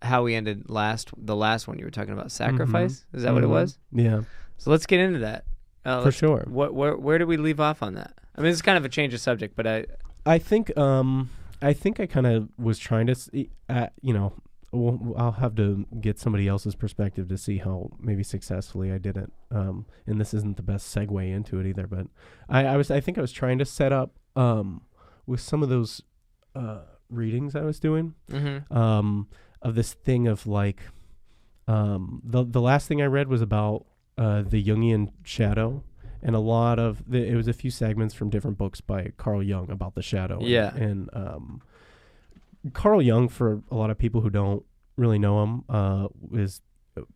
how we ended the last one you were talking about, sacrifice. Is that what it was? Yeah. So let's get into that. For sure. Where do we leave off on that? I mean, it's kind of a change of subject, but I think I kind of was trying to, I'll have to get somebody else's perspective to see how maybe successfully I did it. And this isn't the best segue into it either, but I think I was trying to set up with some of those readings I was doing of this thing of like the last thing I read was about the Jungian shadow. And a lot of it was a few segments from different books by Carl Jung about the shadow. Yeah. And Carl Jung, for a lot of people who don't really know him, is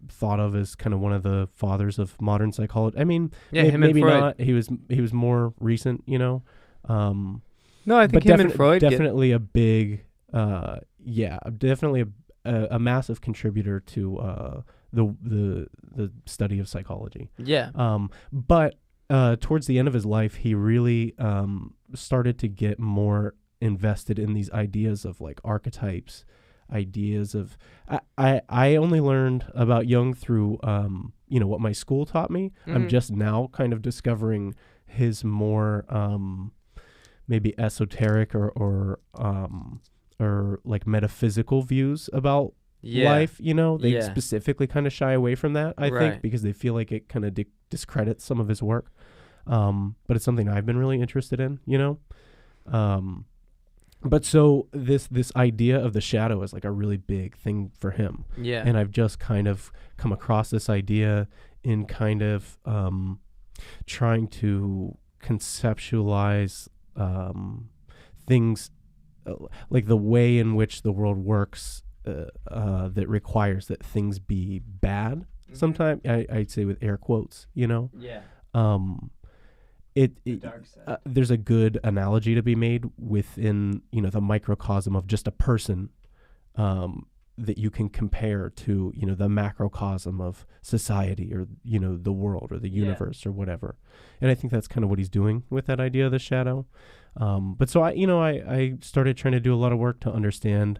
thought of as kind of one of the fathers of modern psychology. I mean, maybe not. He was more recent, No, I think him and Freud definitely a big, definitely a massive contributor to the study of psychology. Yeah. But towards the end of his life, he really started to get more invested in these ideas of like archetypes, ideas of I only learned about Jung through what my school taught me. I'm just now kind of discovering his more maybe esoteric or like metaphysical views about life. They specifically kind of shy away from that, I think, because they feel like it kind of discredits some of his work. But it's something I've been really interested in, But so this idea of the shadow is like a really big thing for him. Yeah. And I've just kind of come across this idea in kind of trying to conceptualize things like the way in which the world works that requires that things be bad. Sometimes I'd say with air quotes, Yeah. There's a good analogy to be made within, the microcosm of just a person that you can compare to, the macrocosm of society or, the world or the universe or whatever. And I think that's kind of what he's doing with that idea of the shadow. But so I started trying to do a lot of work to understand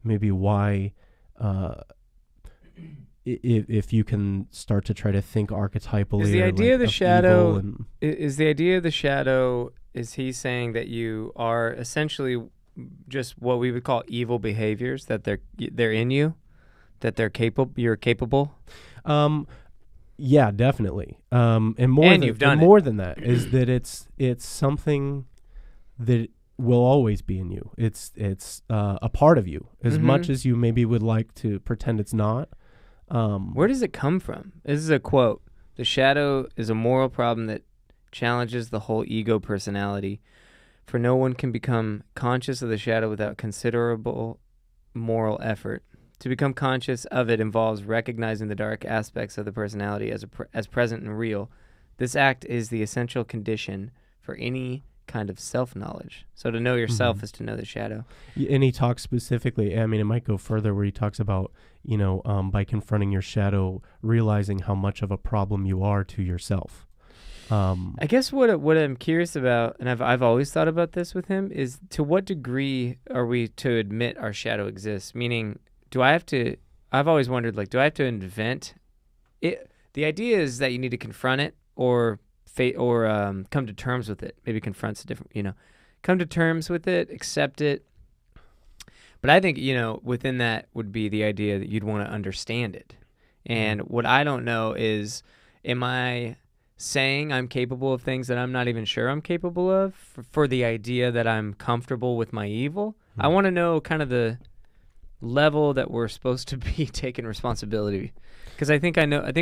maybe why if you can start to try to think archetypally. Is the idea of the shadow? Is the idea of the shadow? Is he saying that you are essentially just what we would call evil behaviors, that they're in you, that you're capable? Yeah, definitely. And more than that is that it's something that will always be in you. It's a part of you as much as you maybe would like to pretend it's not. Where does it come from? This is a quote. The shadow is a moral problem that challenges the whole ego personality, for no one can become conscious of the shadow without considerable moral effort. To become conscious of it involves recognizing the dark aspects of the personality as present and real. This act is the essential condition for any kind of self-knowledge. So to know yourself is to know the shadow. And he talks specifically, I mean, it might go further where he talks about, by confronting your shadow, realizing how much of a problem you are to yourself. I guess what I'm curious about, and I've always thought about this with him, is to what degree are we to admit our shadow exists? Meaning, I've always wondered, like, do I have to invent it? The idea is that you need to confront it or come to terms with it. Maybe confront's a different, come to terms with it, accept it. But I think, within that would be the idea that you'd want to understand it. And what I don't know is, am I saying I'm capable of things that I'm not even sure I'm capable of for the idea that I'm comfortable with my evil? I want to know kind of the level that we're supposed to be taking responsibility. Because I think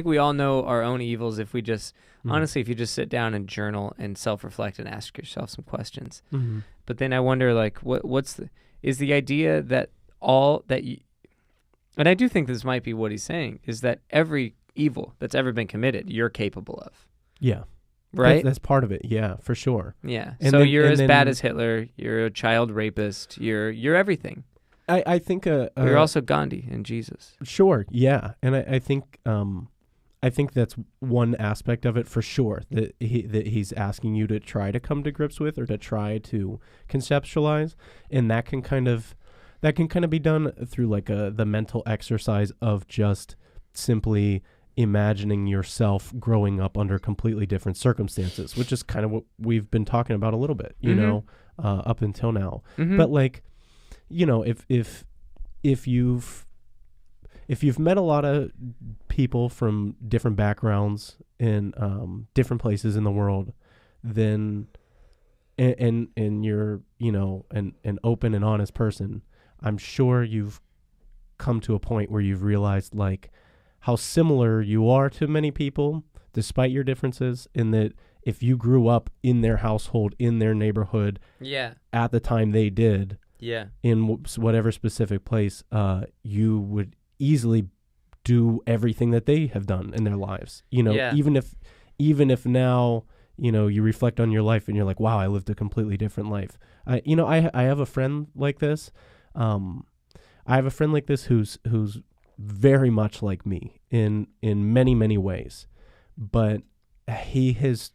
we all know our own evils if we just, honestly, if you just sit down and journal and self-reflect and ask yourself some questions. But then I wonder, like, is the idea that and I do think this might be what he's saying, is that every evil that's ever been committed, you're capable of. Yeah. Right? That's part of it. Yeah, for sure. Yeah. And so you're as bad as Hitler. You're a child rapist. You're everything. I think you're also Gandhi and Jesus. Sure. Yeah. And I think that's one aspect of it for sure, that he's asking you to try to come to grips with or to try to conceptualize. And that can kind of, that can kind of be done through like the mental exercise of just simply imagining yourself growing up under completely different circumstances, which is kind of what we've been talking about a little bit, you know, up until now. But like, you know, if you've met a lot of people from different backgrounds in different places in the world, then and you're, you know, an open and honest person, I'm sure you've come to a point where you've realized like how similar you are to many people despite your differences, in that if you grew up in their household, in their neighborhood, at the time they did, in whatever specific place, you would easily do everything that they have done in their lives, you know, even if now, you know, you reflect on your life and you're like, wow, I lived a completely different life. You know, I have a friend like this. Who's very much like me in many, many ways, but he has,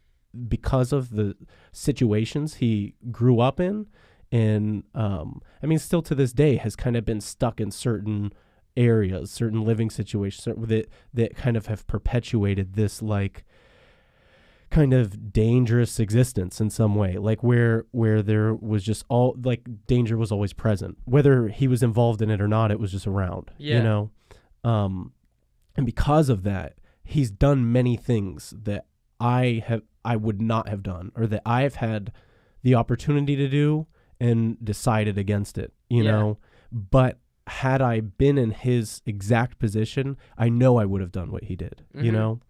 because of the situations he grew up in, and I mean, still to this day has kind of been stuck in certain areas, certain living situations that kind of have perpetuated this like kind of dangerous existence in some way, like where there was just all like danger was always present, whether he was involved in it or not. It was just around, you know. And because of that, he's done many things that I would not have done, or that I've had the opportunity to do and decided against it, you know. But had I been in his exact position, I know I would have done what he did, you know.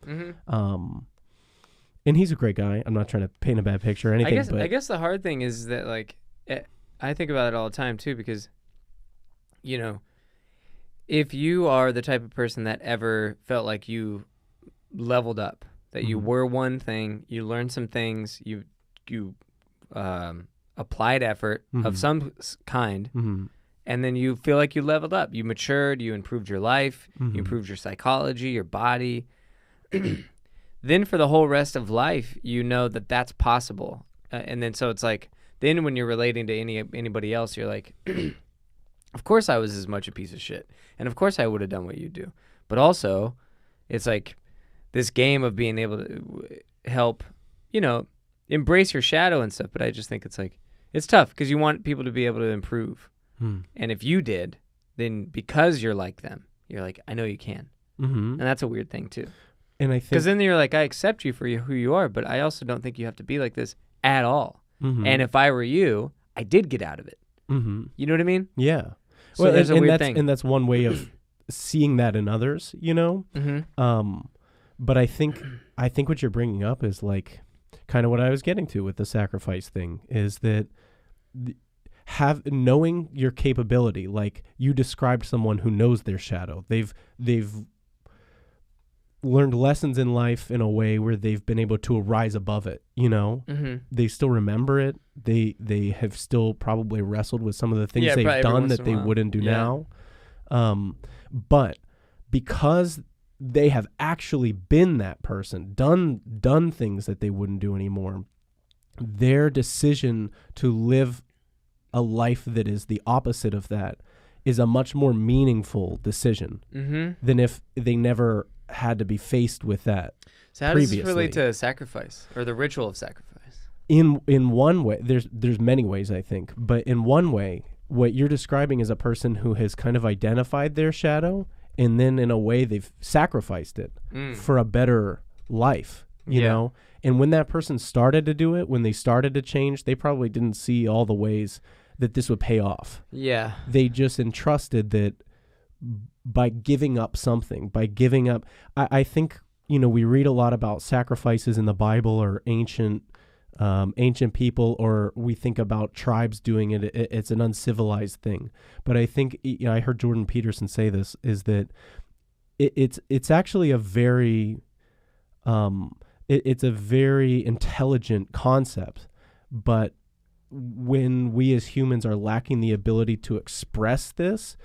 And he's a great guy. I'm not trying to paint a bad picture or anything. I guess the hard thing is that, like, I think about it all the time too, because, you know, if you are the type of person that ever felt like you leveled up, that you were one thing, you learned some things, you applied effort of some kind, and then you feel like you leveled up, you matured, you improved your life, you improved your psychology, your body. Then for the whole rest of life, you know that that's possible. And then so it's like, then when you're relating to anybody else, you're like, of course I was as much a piece of shit. And of course I would have done what you do. But also, it's like this game of being able to help, you know, embrace your shadow and stuff. But I just think it's like, it's tough because you want people to be able to improve. And if you did, then because you're like them, you're like, I know you can. And that's a weird thing too. And I think, because then you're like, I accept you for who you are, but I also don't think you have to be like this at all. And if I were you, I did get out of it. You know what I mean? Yeah. So well, there's a weird thing. And that's one way of seeing that in others, you know? But I think what you're bringing up is like kind of what I was getting to with the sacrifice thing, is that knowing your capability, like you described someone who knows their shadow. They've learned lessons in life in a way where they've been able to rise above it, you know. They still remember it. They have still probably wrestled with some of the things they've done that they wouldn't do now. But because they have actually been that person, done things that they wouldn't do anymore, their decision to live a life that is the opposite of that is a much more meaningful decision than if they never had to be faced with that. So how does this relate to sacrifice, or the ritual of sacrifice? In one way, there's many ways, I think, but in one way, what you're describing is a person who has kind of identified their shadow, and then in a way they've sacrificed it for a better life, you know? And when that person started to do it, when they started to change, they probably didn't see all the ways that this would pay off. Yeah. They just entrusted that by giving up something, I think, you know, we read a lot about sacrifices in the Bible, or ancient people, or we think about tribes doing it. It's an uncivilized thing. But I think, you know, I heard Jordan Peterson say this, is that it's actually a very, it's a very intelligent concept, but when we as humans are lacking the ability to express this,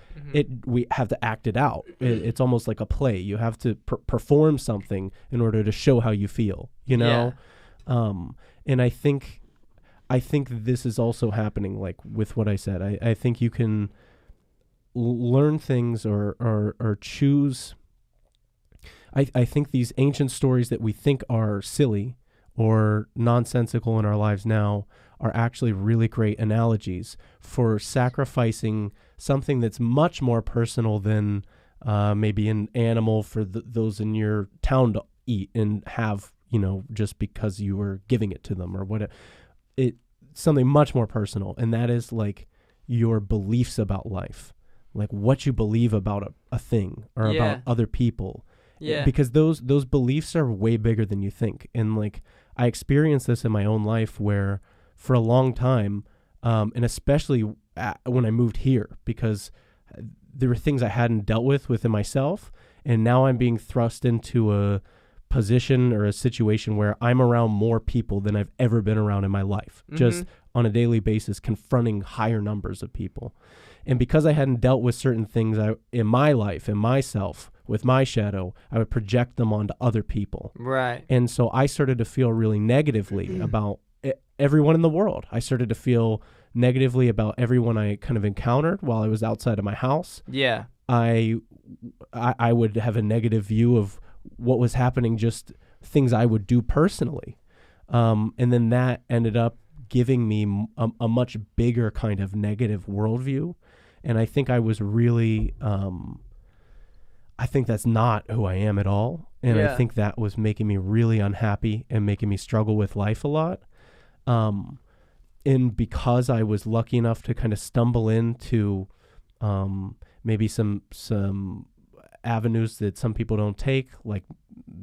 we have to act it out. It's almost like a play. You have to perform something in order to show how you feel, you know? And I think this is also happening, like with what I said. I think you can learn things or choose. I think these ancient stories that we think are silly or nonsensical in our lives now are actually really great analogies for sacrificing something that's much more personal than maybe an animal for those in your town to eat and have, just because you were giving it to them or what. Something much more personal, and that is like your beliefs about life, like what you believe about a thing or about other people. Yeah. Because those beliefs are way bigger than you think. And like I experienced this in my own life where for a long time, and especially when I moved here, because there were things I hadn't dealt with within myself. And now I'm being thrust into a position or a situation where I'm around more people than I've ever been around in my life, just on a daily basis, confronting higher numbers of people. And because I hadn't dealt with certain things in my life, in myself, with my shadow, I would project them onto other people. Right. And so I started to feel really negatively about everyone in the world. I started to feel negatively about everyone I kind of encountered while I was outside of my house. Yeah. I would have a negative view of what was happening, just things I would do personally. And then that ended up giving me a much bigger kind of negative worldview. And I think I was really, I think that's not who I am at all. And I think that was making me really unhappy and making me struggle with life a lot. And because I was lucky enough to kind of stumble into maybe some avenues that some people don't take, like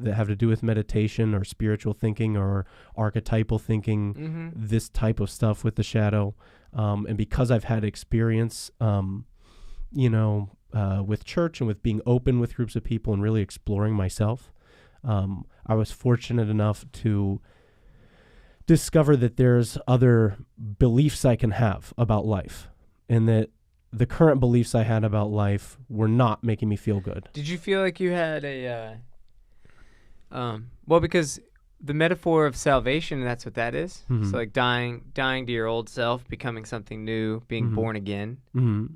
that have to do with meditation or spiritual thinking or archetypal thinking, this type of stuff with the shadow. And because I've had experience, with church and with being open with groups of people and really exploring myself, I was fortunate enough to discover that there's other beliefs I can have about life, and that the current beliefs I had about life were not making me feel good. Did you feel like you had because the metaphor of salvation, that's what that is. So like dying to your old self, becoming something new, being born again. Do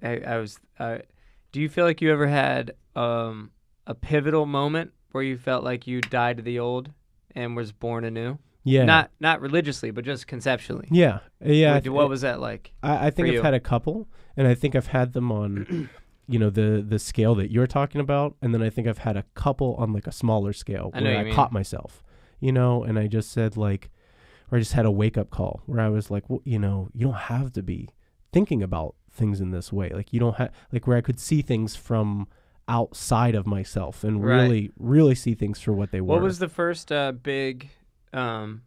you feel like you ever had a pivotal moment where you felt like you died to the old and was born anew? Yeah. Not religiously, but just conceptually. Yeah. What was that like? I think I've had a couple, and I think I've had them on, the scale that you're talking about, and then I think I've had a couple on like a smaller scale where I caught myself, and I just said or I just had a wake up call where I was like, well, you don't have to be thinking about things in this way. Like you don't have, like where I could see things from outside of myself and really, really see things for what they were. What was the first big, for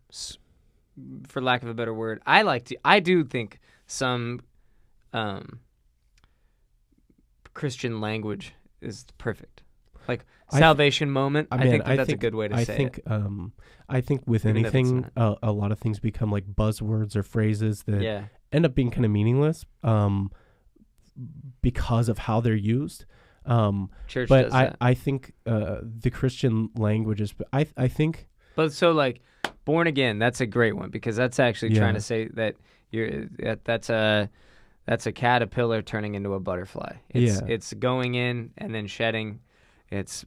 lack of a better word, I do think some Christian language is perfect. Like salvation moment. I think that's a good way to say it. I think with Even anything, a lot of things become like buzzwords or phrases that end up being kind of meaningless because of how they're used. Church but does that. I think the Christian language is, I think. But so like born again, that's a great one because that's actually trying to say that that's a caterpillar turning into a butterfly. It's going in and then shedding. It's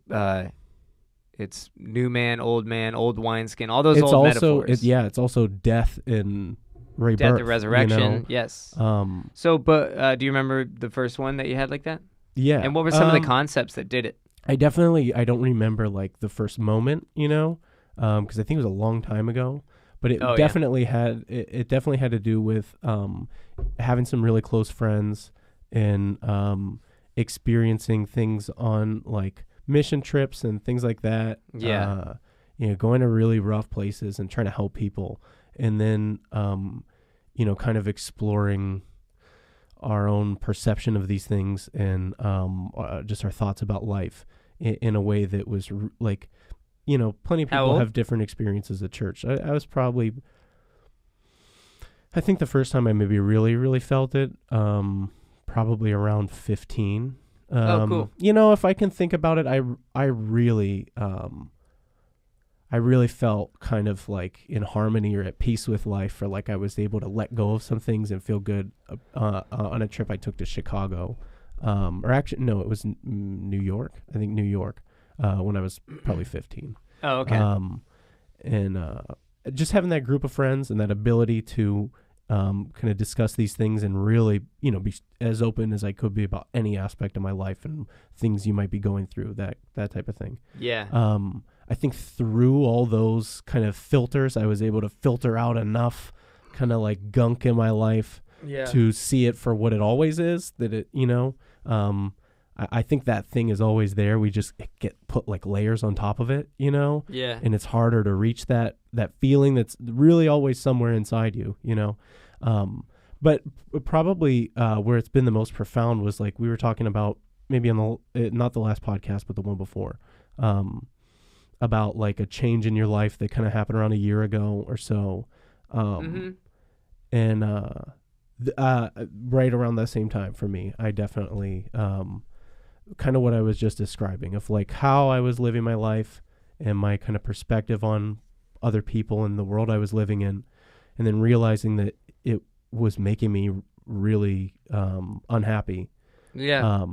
new man, old wineskin, all those old metaphors. It's also death and rebirth. Death and resurrection, yes. But do you remember the first one that you had like that? Yeah. And what were some of the concepts that did it? I don't remember like the first moment, because I think it was a long time ago. But it definitely had to do with having some really close friends and experiencing things on like mission trips and things like that. Yeah. Going to really rough places and trying to help people, and then kind of exploring our own perception of these things and just our thoughts about life in a way that was plenty of people have different experiences at church. I was probably, I think the first time I maybe really, really felt it, probably around 15. Cool. If I can think about it, I really felt kind of like in harmony or at peace with life, or like I was able to let go of some things and feel good on a trip I took to Chicago. or actually, no, it was New York. I think New York, when I was probably 15. Oh, okay. And just having that group of friends and that ability to kind of discuss these things and really, be as open as I could be about any aspect of my life and things you might be going through, that type of thing. Yeah. I think through all those kind of filters, I was able to filter out enough kind of like gunk in my life to see it for what it always is, that it, I think that thing is always there. We just get put like layers on top of it, Yeah. and it's harder to reach that feeling that's really always somewhere inside you, but probably where it's been the most profound was like we were talking about maybe on the not the last podcast, but the one before, about like a change in your life that kind of happened around a year ago or so. And right around that same time for me, I definitely kind of what I was just describing of like how I was living my life and my kind of perspective on other people and the world I was living in, and then realizing that it was making me really unhappy. Yeah.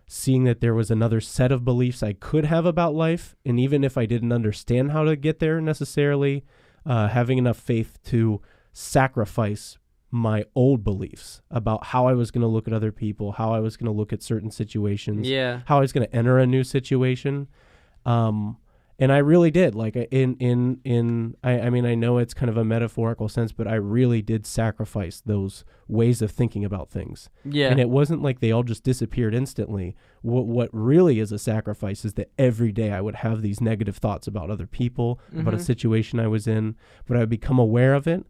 Seeing that there was another set of beliefs I could have about life, and even if I didn't understand how to get there necessarily, having enough faith to sacrifice my old beliefs about how I was going to look at other people, how I was going to look at certain situations, how I was going to enter a new situation. And I really did, like I mean, I know it's kind of a metaphorical sense, but I really did sacrifice those ways of thinking about things. Yeah. And it wasn't like they all just disappeared instantly. What really is a sacrifice is that every day I would have these negative thoughts about other people, about a situation I was in, but I would become aware of it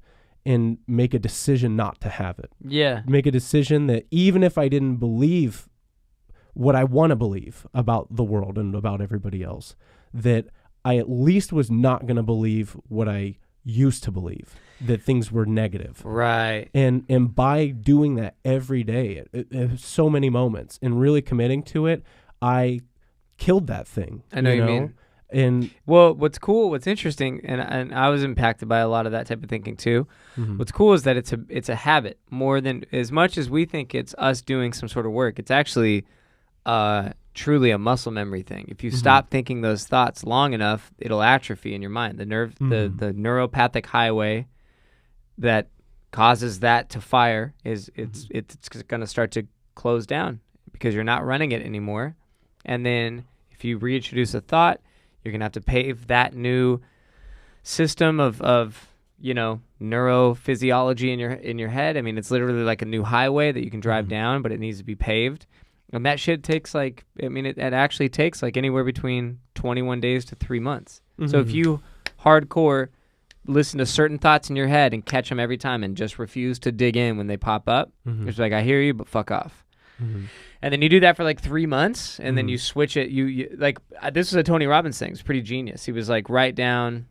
and make a decision not to have it. Yeah. Make a decision that even if I didn't believe what I want to believe about the world and about everybody else, that I at least was not going to believe what I used to believe, that things were negative. Right. And by doing that every day, so many moments, and really committing to it, I killed that thing. I know you mean. And well, what's interesting, and I was impacted by a lot of that type of thinking too. What's cool is that it's a habit more than as much as we think it's us doing some sort of work. It's actually truly a muscle memory thing. If you stop thinking those thoughts long enough, it'll atrophy in your mind. The the neuropathic highway that causes that to fire is it's going to start to close down because you're not running it anymore. And then if you reintroduce a thought, you're going to have to pave that new system of neurophysiology in your head. I mean, it's literally like a new highway that you can drive down, but it needs to be paved. And that shit takes it actually takes like anywhere between 21 days to 3 months. So if you hardcore listen to certain thoughts in your head and catch them every time and just refuse to dig in when they pop up, it's like, I hear you, but fuck off. And then you do that for like 3 months, and then you switch it. You like this was a Tony Robbins thing. It's pretty genius. He was like, write down,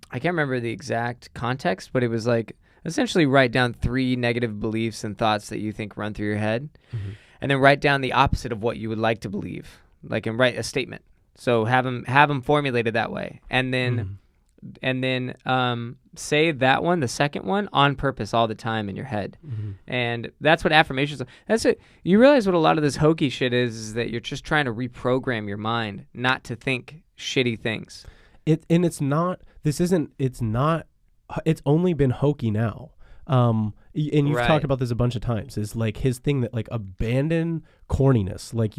I can't remember the exact context, but it was like essentially write down 3 negative beliefs and thoughts that you think run through your head, and then write down the opposite of what you would like to believe, like, and write a statement. So have them formulated that way, and then say that one, the second one, on purpose all the time in your head. And that's what affirmations are. That's it. You realize what a lot of this hokey shit is that you're just trying to reprogram your mind not to think shitty things. It's only been hokey now. And you've talked about this a bunch of times, is like his thing that like abandon corniness. Like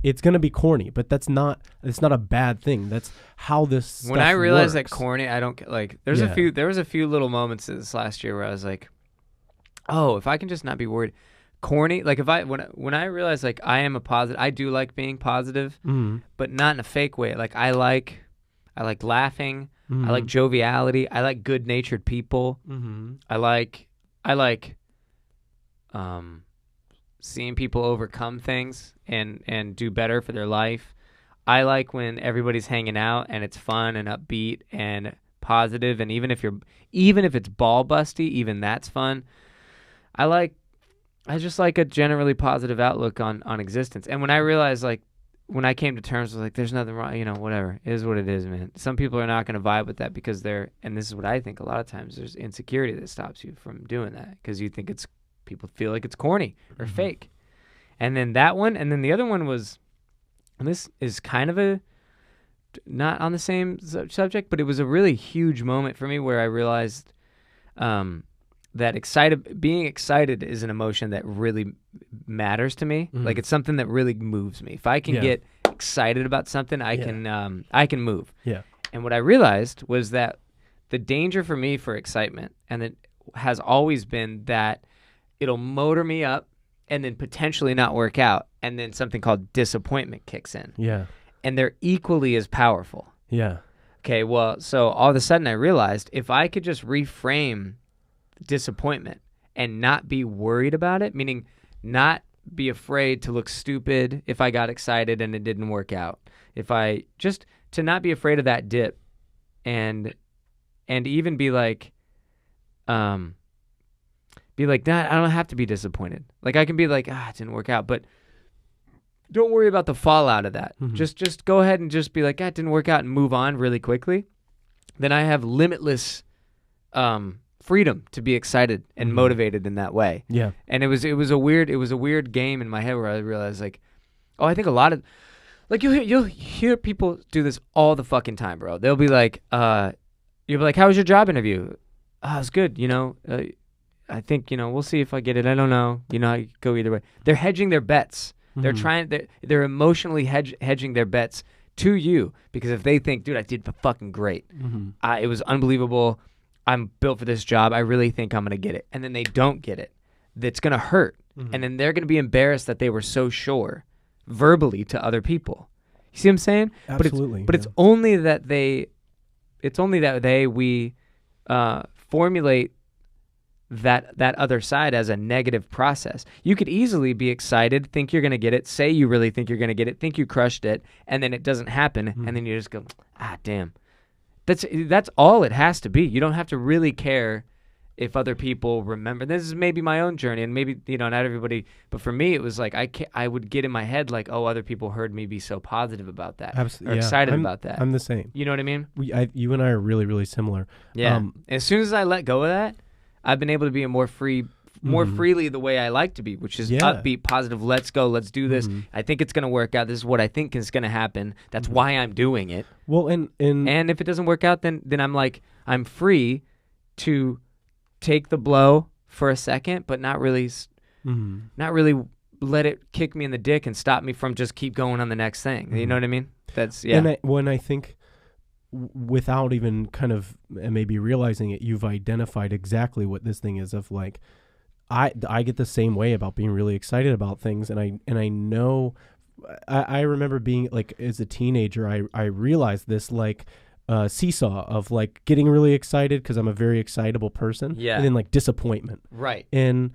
it's going to be corny, but it's not a bad thing. That's how this stuff When I realized works. that corny, I don't like, there was a few little moments this last year where I was like, oh, if I can just not be worried. Corny, like when I realized like I am a positive, I do like being positive, but not in a fake way. Like I like laughing. I like joviality. I like good-natured people. I like seeing people overcome things and do better for their life. I like when everybody's hanging out and it's fun and upbeat and positive, and even if it's ball busty, even that's fun. I just like a generally positive outlook on existence. And when I realized, like, when I came to terms with like, there's nothing wrong, whatever, it is what it is, man. Some people are not going to vibe with that because and this is what I think a lot of times, there's insecurity that stops you from doing that because you think people feel like it's corny or fake. And then that one, and then the other one was, and this is kind of a, not on the same subject, but it was a really huge moment for me where I realized that being excited is an emotion that really matters to me. Mhm. Like, it's something that really moves me. If I can Yeah. get excited about something, I can move. Yeah. And what I realized was that the danger for me for excitement, and it has always been that it'll motor me up and then potentially not work out, and then something called disappointment kicks in. Yeah. And they're equally as powerful. Yeah. Okay, well, so all of a sudden I realized if I could just reframe disappointment and not be worried about it, meaning not be afraid to look stupid if I got excited and it didn't work out. If I just to not be afraid of that dip and even be like, nah, I don't have to be disappointed. Like, I can be like, it didn't work out, but don't worry about the fallout of that. Mhm. Just go ahead and just be like, it didn't work out, and move on really quickly. Then I have limitless freedom to be excited and Mhm. motivated in that way. Yeah. And it was a weird game in my head where I realized, like, I think a lot of, like, you'll hear people do this all the fucking time, bro. They'll be like, you'll be like, how was your job interview? Oh, it's good. I think, we'll see if I get it. I don't know. I go either way. They're hedging their bets. They're Mhm. they're emotionally hedging their bets to you, because if they think, dude, I did fucking great. Mhm. It was unbelievable. I'm built for this job. I really think I'm going to get it. And then they don't get it. That's going to hurt. Mhm. And then they're going to be embarrassed that they were so sure verbally to other people. You see what I'm saying? Absolutely. But it's only that we formulate that other side as a negative process. You could easily be excited, think you're going to get it, say you really think you're going to get it, think you crushed it, and then it doesn't happen, and then you just go, damn. That's all it has to be. You don't have to really care if other people remember. This is maybe my own journey, and maybe, not everybody, but for me, it was like I would get in my head like, other people heard me be so positive about that, or excited about that. I'm the same. You know what I mean? You and I are really, really similar. Yeah. As soon as I let go of that, I've been able to be more freely the way I like to be, which is upbeat, positive. Let's go. Let's do this. I think it's going to work out. This is what I think is going to happen. That's why I'm doing it. Well, and if it doesn't work out, then I'm like, I'm free to take the blow for a second, but not really let it kick me in the dick and stop me from just keep going on the next thing. You know what I mean? That's And when I think, without even kind of maybe realizing it, you've identified exactly what this thing is of like, I get the same way about being really excited about things. And I know, I remember being like, as a teenager, I realized this like seesaw of like getting really excited because I'm a very excitable person. Yeah. And then like disappointment. Right. And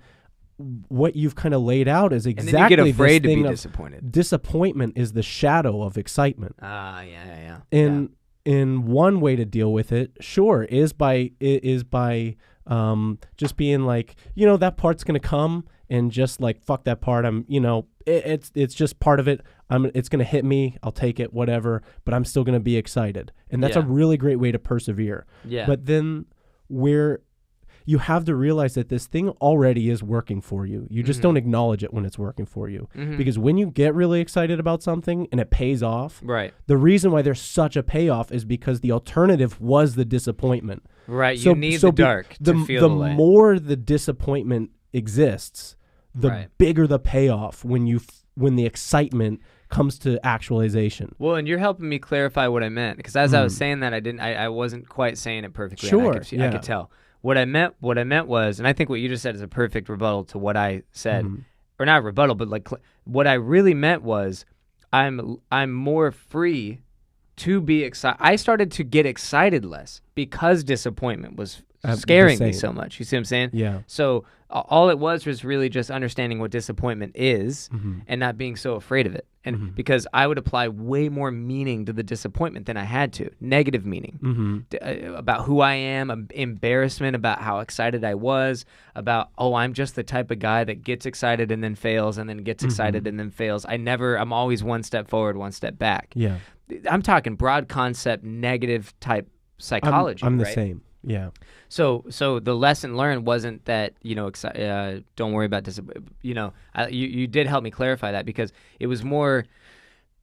what you've kind of laid out is exactly, and then you get afraid to be disappointed. Disappointment is the shadow of excitement. Yeah. And one way to deal with it, sure, is by just being like, that part's gonna come, and just like, fuck that part. It's just part of it. It's gonna hit me. I'll take it, whatever. But I'm still gonna be excited, and that's a really great way to persevere. Yeah. But then you have to realize that this thing already is working for you. You just don't acknowledge it when it's working for you. Because when you get really excited about something and it pays off, right? The reason why there's such a payoff is because the alternative was the disappointment. Right. So, you need the dark to feel the light. More the disappointment exists, the bigger the payoff when the excitement comes to actualization. Well, and you're helping me clarify what I meant, because as I was saying that, I wasn't quite saying it perfectly. Sure. I could tell. What I meant was, and I think what you just said is a perfect rebuttal to what I said, or not rebuttal, but like what I really meant was, I'm more free to be excited. I started to get excited less because disappointment was scaring me so much. You see what I'm saying? Yeah. So all it was really just understanding what disappointment is and not being so afraid of it. And because I would apply way more meaning to the disappointment than I had to, negative meaning about who I am, embarrassment about how excited I was, about, I'm just the type of guy that gets excited and then fails and then gets excited and then fails. I'm always one step forward, one step back. Yeah. I'm talking broad concept, negative type psychology. I'm the same. Yeah. So the lesson learned wasn't that, don't worry about this. You did help me clarify that, because it was more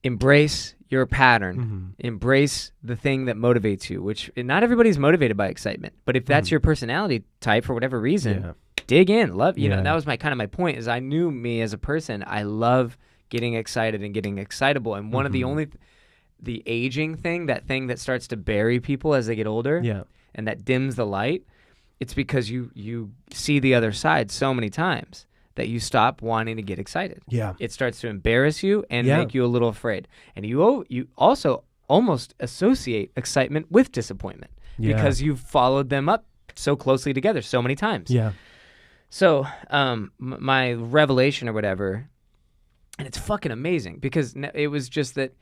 embrace your pattern, embrace the thing that motivates you, which not everybody's motivated by excitement. But if that's your personality type for whatever reason, dig in, love, that was my point is I knew me as a person. I love getting excited and getting excitable. And one of the aging thing, that thing that starts to bury people as they get older and that dims the light, it's because you see the other side so many times that you stop wanting to get excited. Yeah. It starts to embarrass you and make you a little afraid. And you also almost associate excitement with disappointment because you've followed them up so closely together so many times. Yeah. So my revelation or whatever, and it's fucking amazing, because it was just that,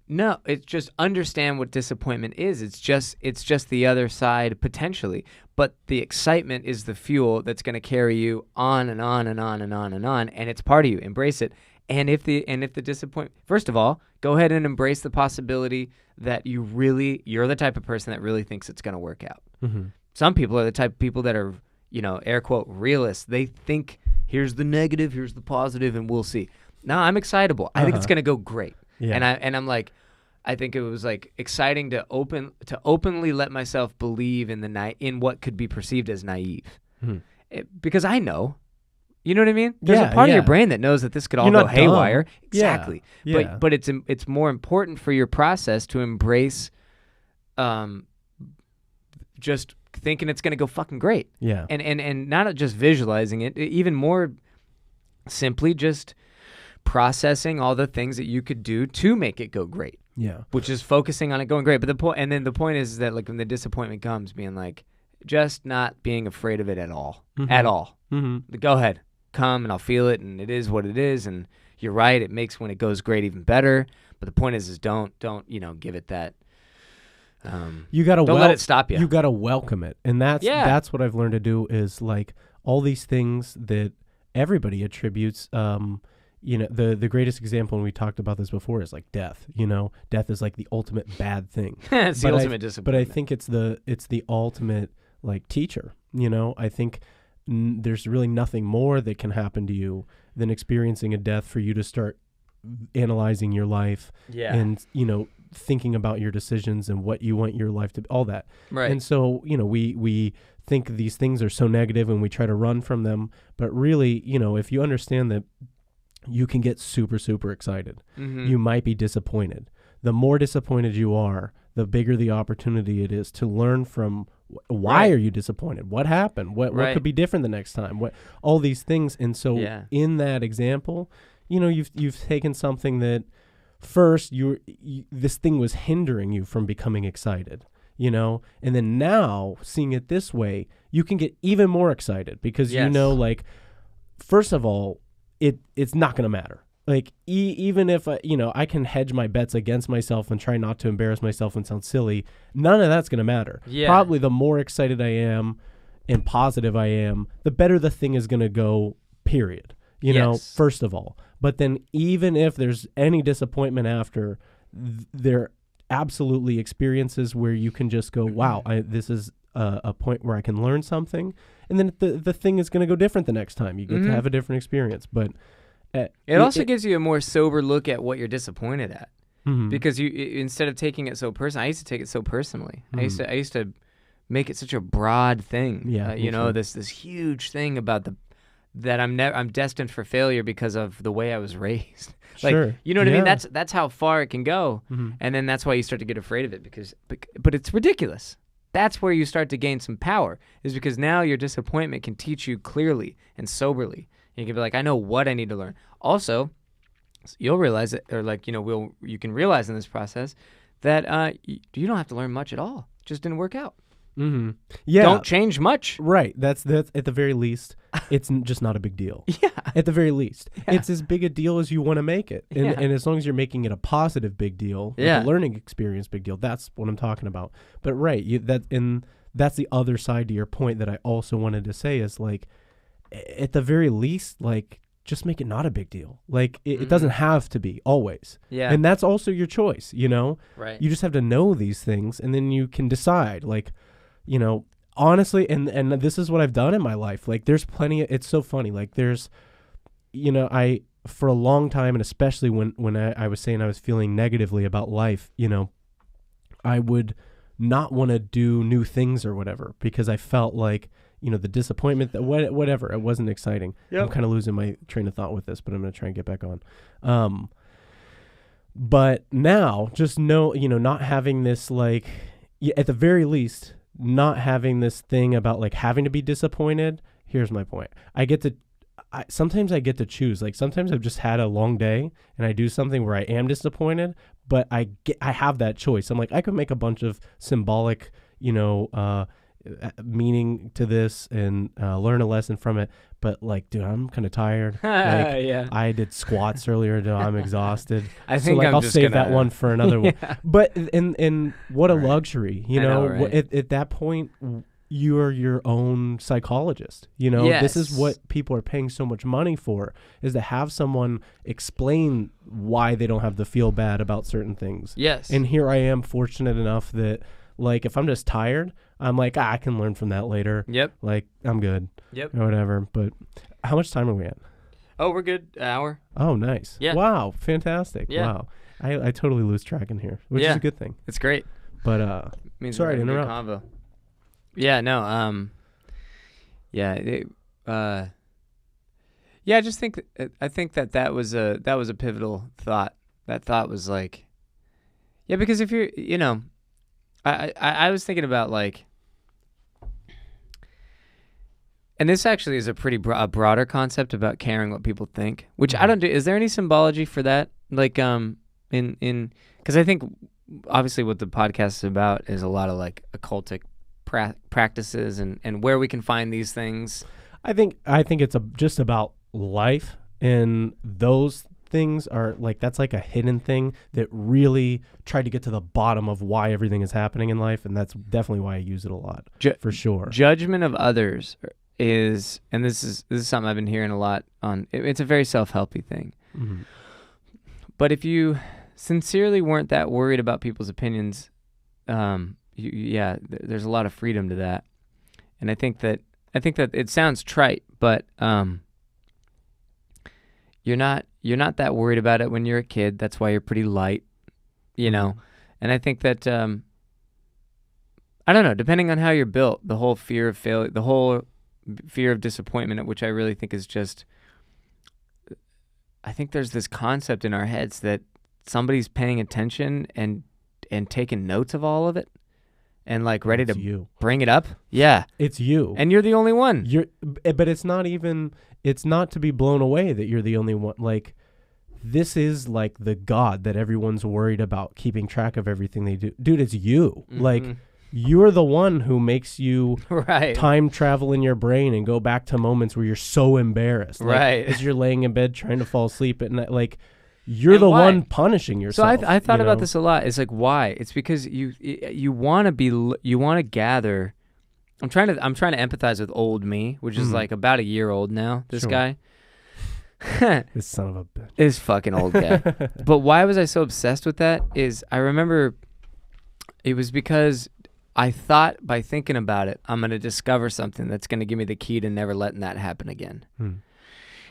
no, it's just understand what disappointment is. It's just the other side potentially, but the excitement is the fuel that's going to carry you on and on and on and on and on, and it's part of you. Embrace it. And if the disappointment, first of all, go ahead and embrace the possibility that you're the type of person that really thinks it's going to work out. Some people are the type of people that are, air quote, realists. They think here's the negative, here's the positive, and we'll see. No, I'm excitable. I think it's going to go great. Yeah. And I'm like, I think it was like exciting to openly let myself believe in what could be perceived as naive, because I know, you know what I mean. There's a part of your brain that knows that this could all go haywire. Dumb. Exactly. Yeah. But it's more important for your process to embrace, just thinking it's gonna go fucking great. Yeah. And not just visualizing it, even more simply just processing all the things that you could do to make it go great. Yeah. Which is focusing on it going great. But the point is that, like, when the disappointment comes, being like, just not being afraid of it at all. At all. Go ahead. Come and I'll feel it, and it is what it is, and you're right, it makes when it goes great even better. But the point is don't give it that you gotta don't let it stop you. You gotta welcome it. And that's what I've learned to do, is like all these things that everybody attributes. The greatest example, and we talked about this before, is like death. Death is like the ultimate bad thing. It's the ultimate disappointment. But I think it's the ultimate like teacher. I think there's really nothing more that can happen to you than experiencing a death for you to start analyzing your life and thinking about your decisions and what you want your life to be, all that. Right. And so we think these things are so negative and we try to run from them, but really, if you understand that you can get super, super excited. You might be disappointed. The more disappointed you are, the bigger the opportunity it is to learn from why are you disappointed? What happened? What could be different the next time? All these things. And so in that example, you've taken something that first this thing was hindering you from becoming excited, and then now seeing it this way, you can get even more excited because like, first of all, it's not going to matter. Like, even if, I can hedge my bets against myself and try not to embarrass myself and sound silly, none of that's going to matter. Yeah. Probably the more excited I am and positive I am, the better the thing is going to go, period. First of all. But then even if there's any disappointment after, there are absolutely experiences where you can just go, wow, this is a point where I can learn something. And then the thing is going to go different the next time. You get to have a different experience. But it also gives you a more sober look at what you're disappointed at. Because you, instead of taking it so personally, I used to take it so personally. I used to make it such a broad thing. Yeah, this huge thing about that I'm destined for failure because of the way I was raised. Like, sure. You know what I mean? That's how far it can go. And then that's why you start to get afraid of it, but it's ridiculous. That's where you start to gain some power, is because now your disappointment can teach you clearly and soberly. You can be like, I know what I need to learn. Also, you'll realize that, or like, you can realize in this process that you don't have to learn much at all. It just didn't work out. Yeah. Don't change much. Right. That's at the very least, it's just not a big deal. Yeah. At the very least. Yeah. It's as big a deal as you want to make it. And as long as you're making it a positive big deal, like a learning experience big deal, that's what I'm talking about. But right, that's the other side to your point that I also wanted to say is, like, at the very least, like, just make it not a big deal. Like, it doesn't have to be always. Yeah. And that's also your choice, Right. You just have to know these things, and then you can decide, like, you know, honestly, and this is what I've done in my life. Like there's plenty of, it's so funny. Like there's, you know, for a long time, and especially when I was saying I was feeling negatively about life, you know, I would not want to do new things or whatever because I felt like, you know, the disappointment that whatever, it wasn't exciting. Yep. I'm kind of losing my train of thought with this, but I'm going to try and get back on. But now just not having this, like, at the very least, not having this thing about like having to be disappointed. Here's my point. Sometimes I get to choose. Like sometimes I've just had a long day and I do something where I am disappointed, but I have that choice. I'm like, I could make a bunch of symbolic, meaning to this and learn a lesson from it. But like, dude, I'm kind of tired. Like, yeah. I did squats earlier. Dude, I'm exhausted. I think I'll save that one for another one. But and what a luxury, you know. Right? At that point, you're your own psychologist. You know, yes. This is what people are paying so much money for, is to have someone explain why they don't have to feel bad about certain things. Yes. And here I am, fortunate enough that, like, if I'm just tired, I'm like, I can learn from that later. Yep. Like, I'm good. Yep. Or whatever. But how much time are we at? Oh, we're good. An hour. Oh, nice. Yeah. Wow. Fantastic. Yeah. Wow. I totally lose track in here, which is a good thing. It's great. But means sorry to interrupt. Convo. Yeah. No. Yeah. Yeah. I just think that was a pivotal thought. That thought was like, yeah, because if you're, you know, I was thinking about like, and this actually is a pretty broader concept about caring what people think, which I don't do. Is there any symbology for that? Like, because I think obviously what the podcast is about is a lot of like occultic practices and where we can find these things. I think it's just about life, and those things are like, that's like a hidden thing that really tried to get to the bottom of why everything is happening in life, and that's definitely why I use it a lot, for sure. Judgment of others is, and this is something I've been hearing a lot on. It's a very self-helpy thing. Mm-hmm. But if you sincerely weren't that worried about people's opinions, there's a lot of freedom to that. And I think that it sounds trite, but you're not that worried about it when you're a kid. That's why you're pretty light, you know. And I think that I don't know, depending on how you're built, the whole fear of failure, the whole fear of disappointment, which I really think is just, I think there's this concept in our heads that somebody's paying attention and taking notes of all of it and like ready to bring it up. Yeah. It's you. And you're the only one. But it's not to be blown away that you're the only one. Like, this is like the God that everyone's worried about keeping track of everything they do. Dude, it's you. Mm-hmm. Like, you're the one who makes you time travel in your brain and go back to moments where you're so embarrassed. Like, right. As you're laying in bed trying to fall asleep at night, like, you're the one punishing yourself. So I thought about this a lot. It's like, why? It's because you want to gather. I'm trying to empathize with old me, which is like about a year old now. This guy. This son of a bitch. This fucking old guy. But why was I so obsessed with that? Is I remember it was because I thought by thinking about it, I'm going to discover something that's going to give me the key to never letting that happen again.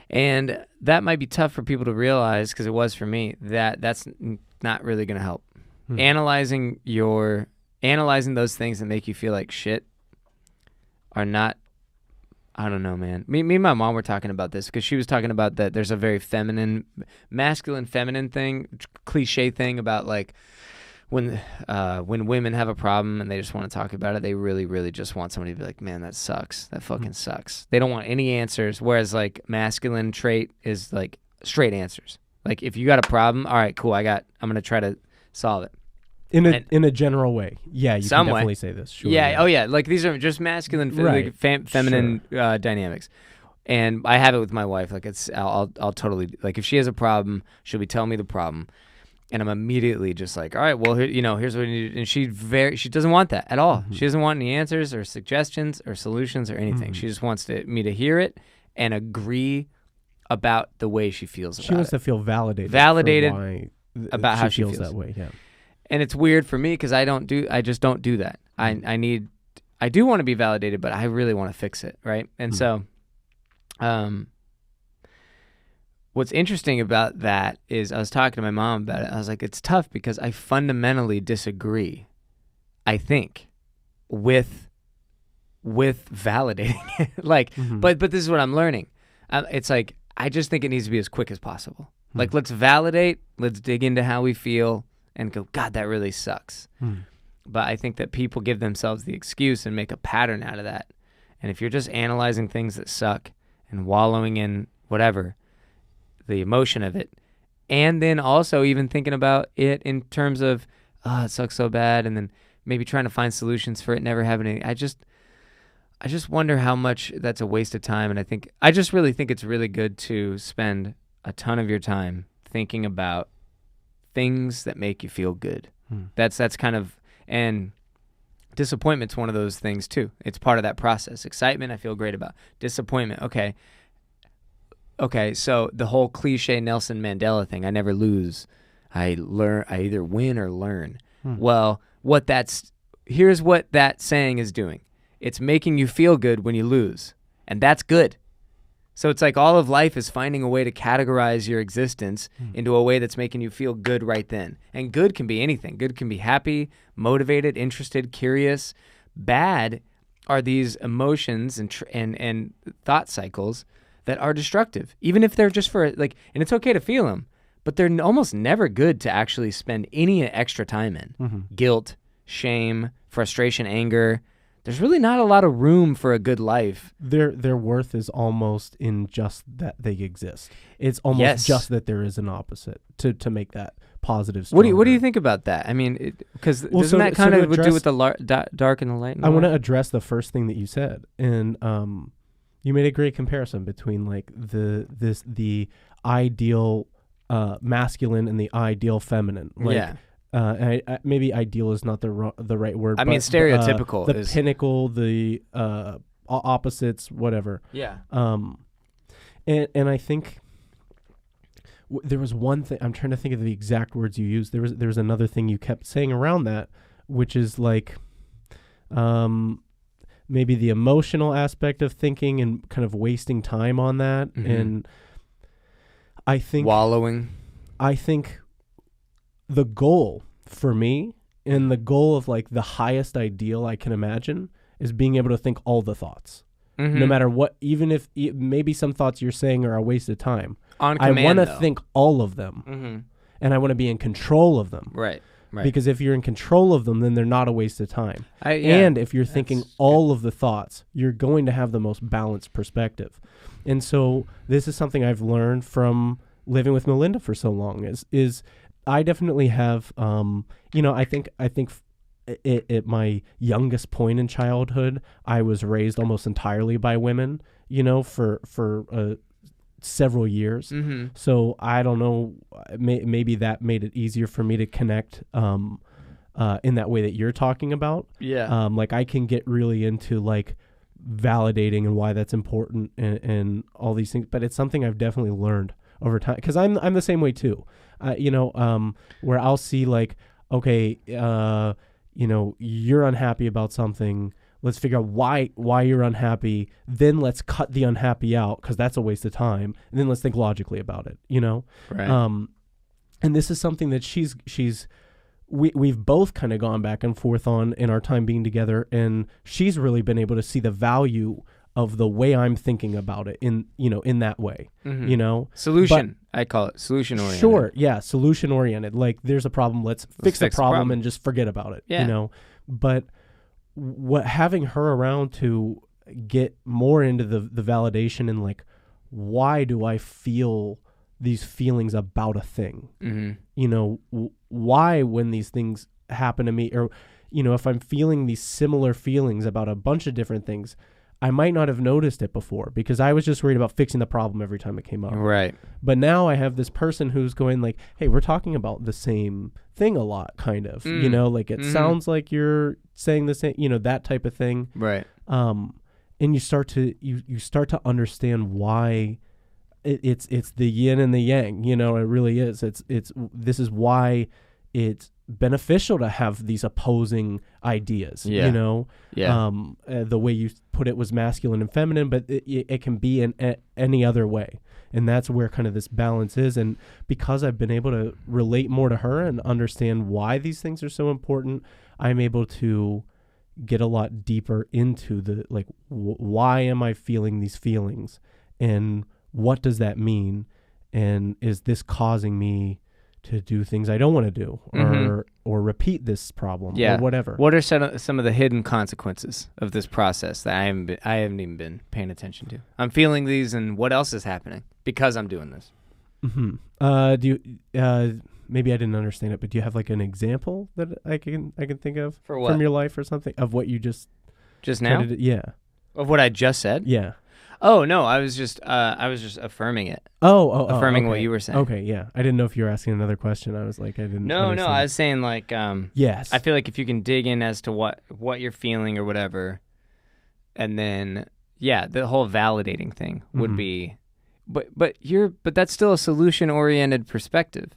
And that might be tough for people to realize, because it was for me, that's not really going to help. Analyzing those things that make you feel like shit are not, I don't know, man. Me and my mom were talking about this, because she was talking about that there's a very masculine, feminine thing, cliche thing about like, when women have a problem and they just want to talk about it, they really, really just want somebody to be like, man, that sucks. That fucking sucks. They don't want any answers. Whereas like masculine trait is like straight answers. Like, if you got a problem, all right, cool. I'm going to try to solve it. In a general way. Yeah, you can definitely say this. Sure. Yeah. Oh yeah. Like, these are just masculine, like, feminine dynamics. And I have it with my wife. Like, I'll totally, like, if she has a problem, she'll be telling me the problem. And I'm immediately just like, all right, well, here's what we need. And she doesn't want that at all. Mm-hmm. She doesn't want any answers or suggestions or solutions or anything. Mm-hmm. She just wants me to hear it and agree about the way she feels about it. She wants to feel validated about how she feels that way. Yeah. And it's weird for me because I just don't do that. I I do want to be validated, but I really want to fix it, right? And so what's interesting about that is I was talking to my mom about it. I was like, it's tough because I fundamentally disagree, I think, with validating it. Like, but this is what I'm learning. It's like, I just think it needs to be as quick as possible. Like, let's validate, let's dig into how we feel and go, God, that really sucks. But I think that people give themselves the excuse and make a pattern out of that. And if you're just analyzing things that suck and wallowing in whatever, the emotion of it, and then also even thinking about it in terms of, oh, it sucks so bad, and then maybe trying to find solutions for it never happening. I just wonder how much that's a waste of time. And I just really think it's really good to spend a ton of your time thinking about things that make you feel good. That's kind of, and disappointment's one of those things too. It's part of that process. Excitement, I feel great about. Disappointment, okay, so the whole cliche Nelson Mandela thing, I never lose. I either win or learn. Well, here's what that saying is doing. It's making you feel good when you lose, and that's good. So it's like all of life is finding a way to categorize your existence into a way that's making you feel good right then. And good can be anything. Good can be happy, motivated, interested, curious. Bad are these emotions and thought cycles that are destructive, even if they're just for like, and it's okay to feel them, but they're almost never good to actually spend any extra time in. Guilt, shame, frustration, anger. There's really not a lot of room for a good life. Their worth is almost in just that they exist. It's almost just that there is an opposite to make that positive. Stronger. What do you think about that? I mean, because doesn't that kind of do with the dark and the light? I want to address the first thing that you said, and you made a great comparison between like the ideal masculine and the ideal feminine. Like, maybe ideal is not the right word. I mean, stereotypical. The pinnacle, the opposites, whatever. Yeah. And I think there was one thing. I'm trying to think of the exact words you used. There was another thing you kept saying around that, which is like, maybe the emotional aspect of thinking and kind of wasting time on that. And I think wallowing. I think the goal for me and the goal of like the highest ideal I can imagine is being able to think all the thoughts, no matter what, even if maybe some thoughts you're saying are a waste of time. On command, I want to think all of them, and I want to be in control of them. Right. Because if you're in control of them, then they're not a waste of time. And if you're thinking all of the thoughts, you're going to have the most balanced perspective. And so this is something I've learned from living with Melinda for so long is I definitely have, I think at my youngest point in childhood, I was raised almost entirely by women, for several years. So I don't know, maybe that made it easier for me to connect in that way that you're talking about. Yeah. Like I can get really into like validating and why that's important and all these things, but it's something I've definitely learned over time, because I'm the same way too. Where I'll see like, okay, you're unhappy about something. Let's figure out why you're unhappy. Then let's cut the unhappy out, because that's a waste of time. And then let's think logically about it. Right. And this is something that we've both kind of gone back and forth on in our time being together, and she's really been able to see the value of the way I'm thinking about it in that way. Solution. I call it solution oriented. Sure. Yeah. Solution oriented. Like there's a problem. Let's fix the problem and just forget about it. Yeah. But having her around to get more into the validation and like, why do I feel these feelings about a thing? Why, when these things happen to me, or, if I'm feeling these similar feelings about a bunch of different things, I might not have noticed it before because I was just worried about fixing the problem every time it came up. Right. But now I have this person who's going like, hey, we're talking about the same thing a lot, kind of, like it sounds like you're saying the same, that type of thing. Right. And you start to understand why it's the yin and the yang, it really is. This is why it beneficial to have these opposing ideas, Yeah. you know? Yeah. The way you put it was masculine and feminine, but it can be in any other way. And that's where kind of this balance is. And because I've been able to relate more to her and understand why these things are so important, I'm able to get a lot deeper into the, like, why am I feeling these feelings? And what does that mean? And is this causing me to do things I don't want to do, or repeat this problem, or whatever? What are some of the hidden consequences of this process that I haven't even been paying attention to? I'm feeling these, and what else is happening because I'm doing this? Do you? Maybe I didn't understand it, but do you have like an example that I can think of For what? from your life or something of what you just now? Yeah. Of what I just said? Yeah. Oh no, I was just affirming it. Affirming okay. What you were saying. Okay, yeah. I didn't know if you were asking another question. I was like, I didn't. No, I was saying like, yes. I feel like if you can dig in as to what you're feeling or whatever, and then the whole validating thing would be, but that's still a solution oriented perspective.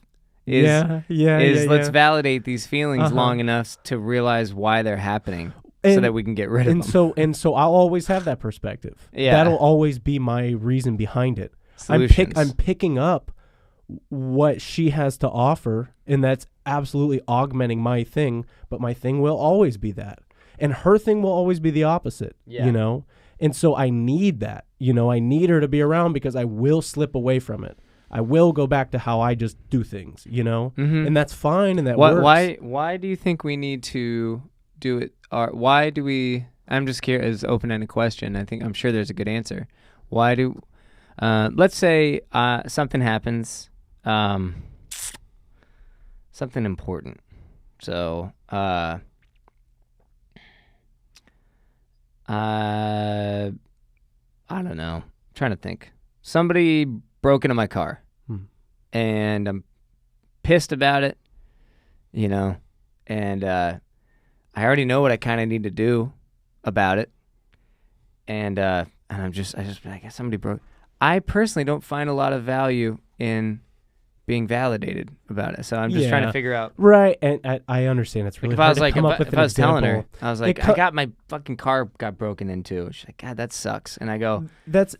Let's validate these feelings long enough to realize why they're happening. So that we can get rid of them. And so I'll always have that perspective. Yeah. That'll always be my reason behind it. Solutions. I'm picking up what she has to offer, and that's absolutely augmenting my thing, but my thing will always be that. And her thing will always be the opposite, you know? And so I need that. You know, I need her to be around because I will slip away from it. I will go back to how I just do things, you know? And that's fine, and that works. Why do you think we need to do it? Why do we? I'm just curious. Open-ended question. I'm sure there's a good answer. Why do? Let's say something happens, something important. So I don't know. I'm trying to think. Somebody broke into my car, and I'm pissed about it. You know, and I already know what I kind of need to do about it, and I guess somebody broke. I personally don't find a lot of value in being validated about it, so I'm just trying to figure out. Right, and I understand it's really hard to come up with an example. If I was telling her, I was like, I got my fucking car got broken into. She's like, God, that sucks, and I go, that's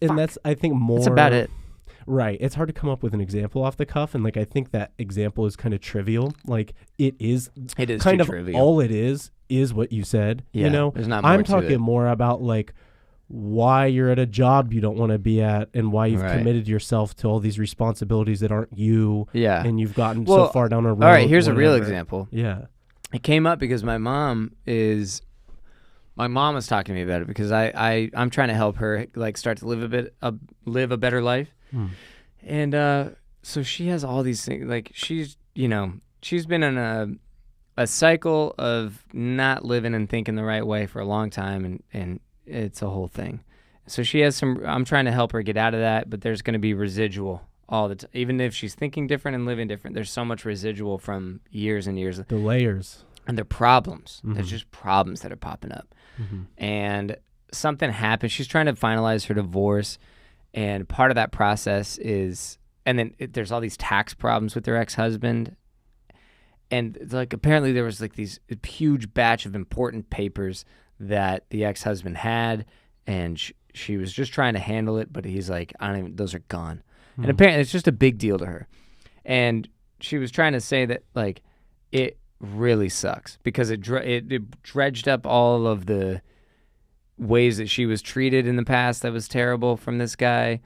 I think more. That's about it. Right. It's hard to come up with an example off the cuff. And like, I think that example is kind of trivial. Like it is kind of trivial. All it is what you said, you know, there's not more I'm to talking it. More about like why you're at a job you don't want to be at and why you've committed yourself to all these responsibilities that aren't you. Yeah. And you've gotten so far down a road. All right. Here's a real example. Yeah. It came up because my mom was talking to me about it because I'm trying to help her like start to live a better life. And so she has all these things, like she's been in a cycle of not living and thinking the right way for a long time, and it's a whole thing. So she has I'm trying to help her get out of that, but there's going to be residual all the time. Even if she's thinking different and living different, there's so much residual from years and years. The layers. And they're problems. There's just problems that are popping up. And something happened. She's trying to finalize her divorce. And part of that process is, and then there's all these tax problems with their ex-husband. And it's like apparently there was like these huge batch of important papers that the ex-husband had, and she was just trying to handle it, but he's like, those are gone. And apparently it's just a big deal to her. And she was trying to say that like it really sucks because it dredged up all of the ways that she was treated in the past that was terrible from this guy,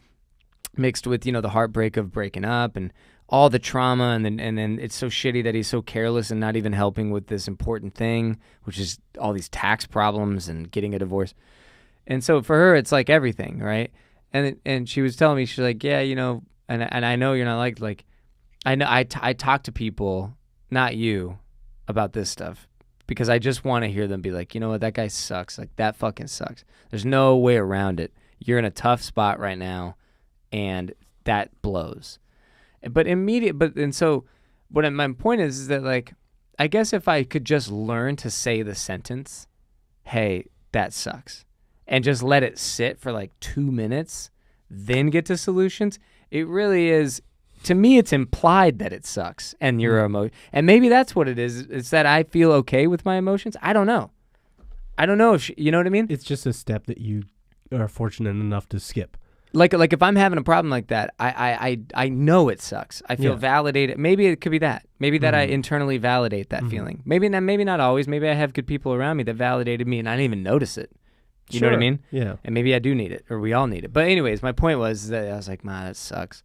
mixed with, the heartbreak of breaking up and all the trauma, and then it's so shitty that he's so careless and not even helping with this important thing, which is all these tax problems and getting a divorce. And so for her, it's like everything, right? And she was telling me, she's like, yeah, and I know you're not like I know I talk to people, not you, about this stuff. Because I just want to hear them be like, you know what, that guy sucks. Like, that fucking sucks. There's no way around it. You're in a tough spot right now, and that blows. And so my point is that, like, I guess if I could just learn to say the sentence, hey, that sucks, and just let it sit for like 2 minutes, then get to solutions, it really is to me, it's implied that it sucks and your emotion. And maybe that's what it is. It's that I feel okay with my emotions. I don't know. I don't know if you know what I mean? It's just a step that you are fortunate enough to skip. Like if I'm having a problem like that, I know it sucks. I feel validated. Maybe it could be that. Maybe that I internally validate that feeling. Maybe not always. Maybe I have good people around me that validated me and I didn't even notice it. You know what I mean? Yeah. And maybe I do need it, or we all need it. But anyways, my point was that I was like, man, that sucks.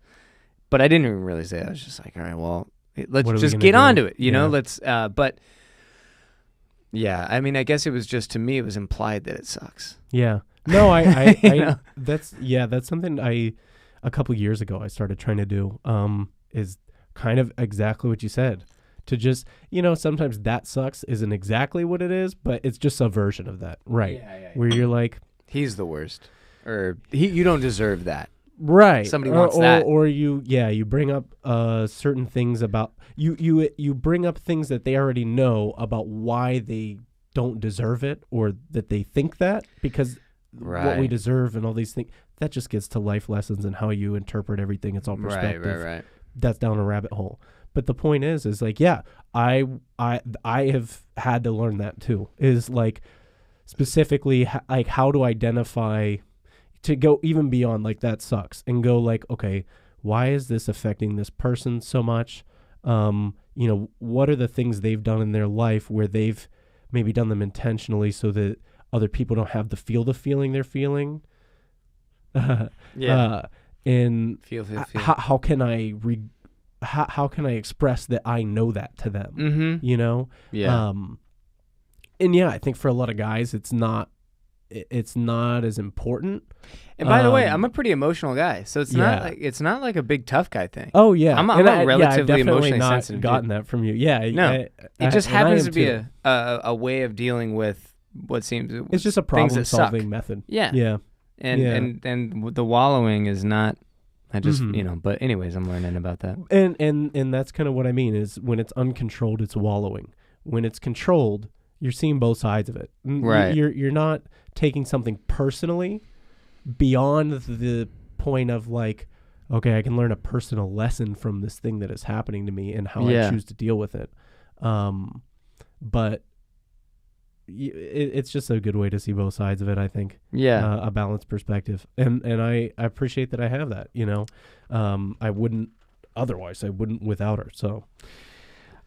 But I didn't even really say it. I was just like, all right, well, let's just get onto it. You know, let's, but yeah, I mean, I guess it was just, to me, it was implied that it sucks. Yeah. No, I You know? that's something a couple years ago I started trying to do, is kind of exactly what you said. To just, sometimes that sucks isn't exactly what it is, but it's just a version of that. Right. Yeah. Where you're like, he's the worst, or you don't deserve that. Right. Somebody wants that. Or you bring up certain things about, you bring up things that they already know about why they don't deserve it, or that they think that, because what we deserve and all these things, that just gets to life lessons and how you interpret everything. It's all perspective. Right. That's down a rabbit hole. But the point is like, yeah, I have had to learn that too, is like specifically like how to identify, to go even beyond like that sucks and go like, okay, why is this affecting this person so much? What are the things they've done in their life where they've maybe done them intentionally so that other people don't have to feel the feeling they're feeling? And feel. How can I how can I express that I know that to them? Mm-hmm. Yeah. And yeah, I think for a lot of guys, it's not as important. And by the way, I'm a pretty emotional guy, so it's not like a big tough guy thing. Oh yeah, I'm a relatively emotionally not sensitive. Gotten dude. that from you? Yeah, no, it just happens to be a way of dealing with what seems. It's just a problem-solving method. Yeah. And the wallowing is not. I just But anyways, I'm learning about that. And that's kind of what I mean is when it's uncontrolled, it's wallowing. When it's controlled, you're seeing both sides of it. Right. You're not taking something personally beyond the point of like, okay, I can learn a personal lesson from this thing that is happening to me and how I choose to deal with it. But it's just a good way to see both sides of it, I think. Yeah. A balanced perspective. And I appreciate that I have that, I wouldn't otherwise. I wouldn't without her. So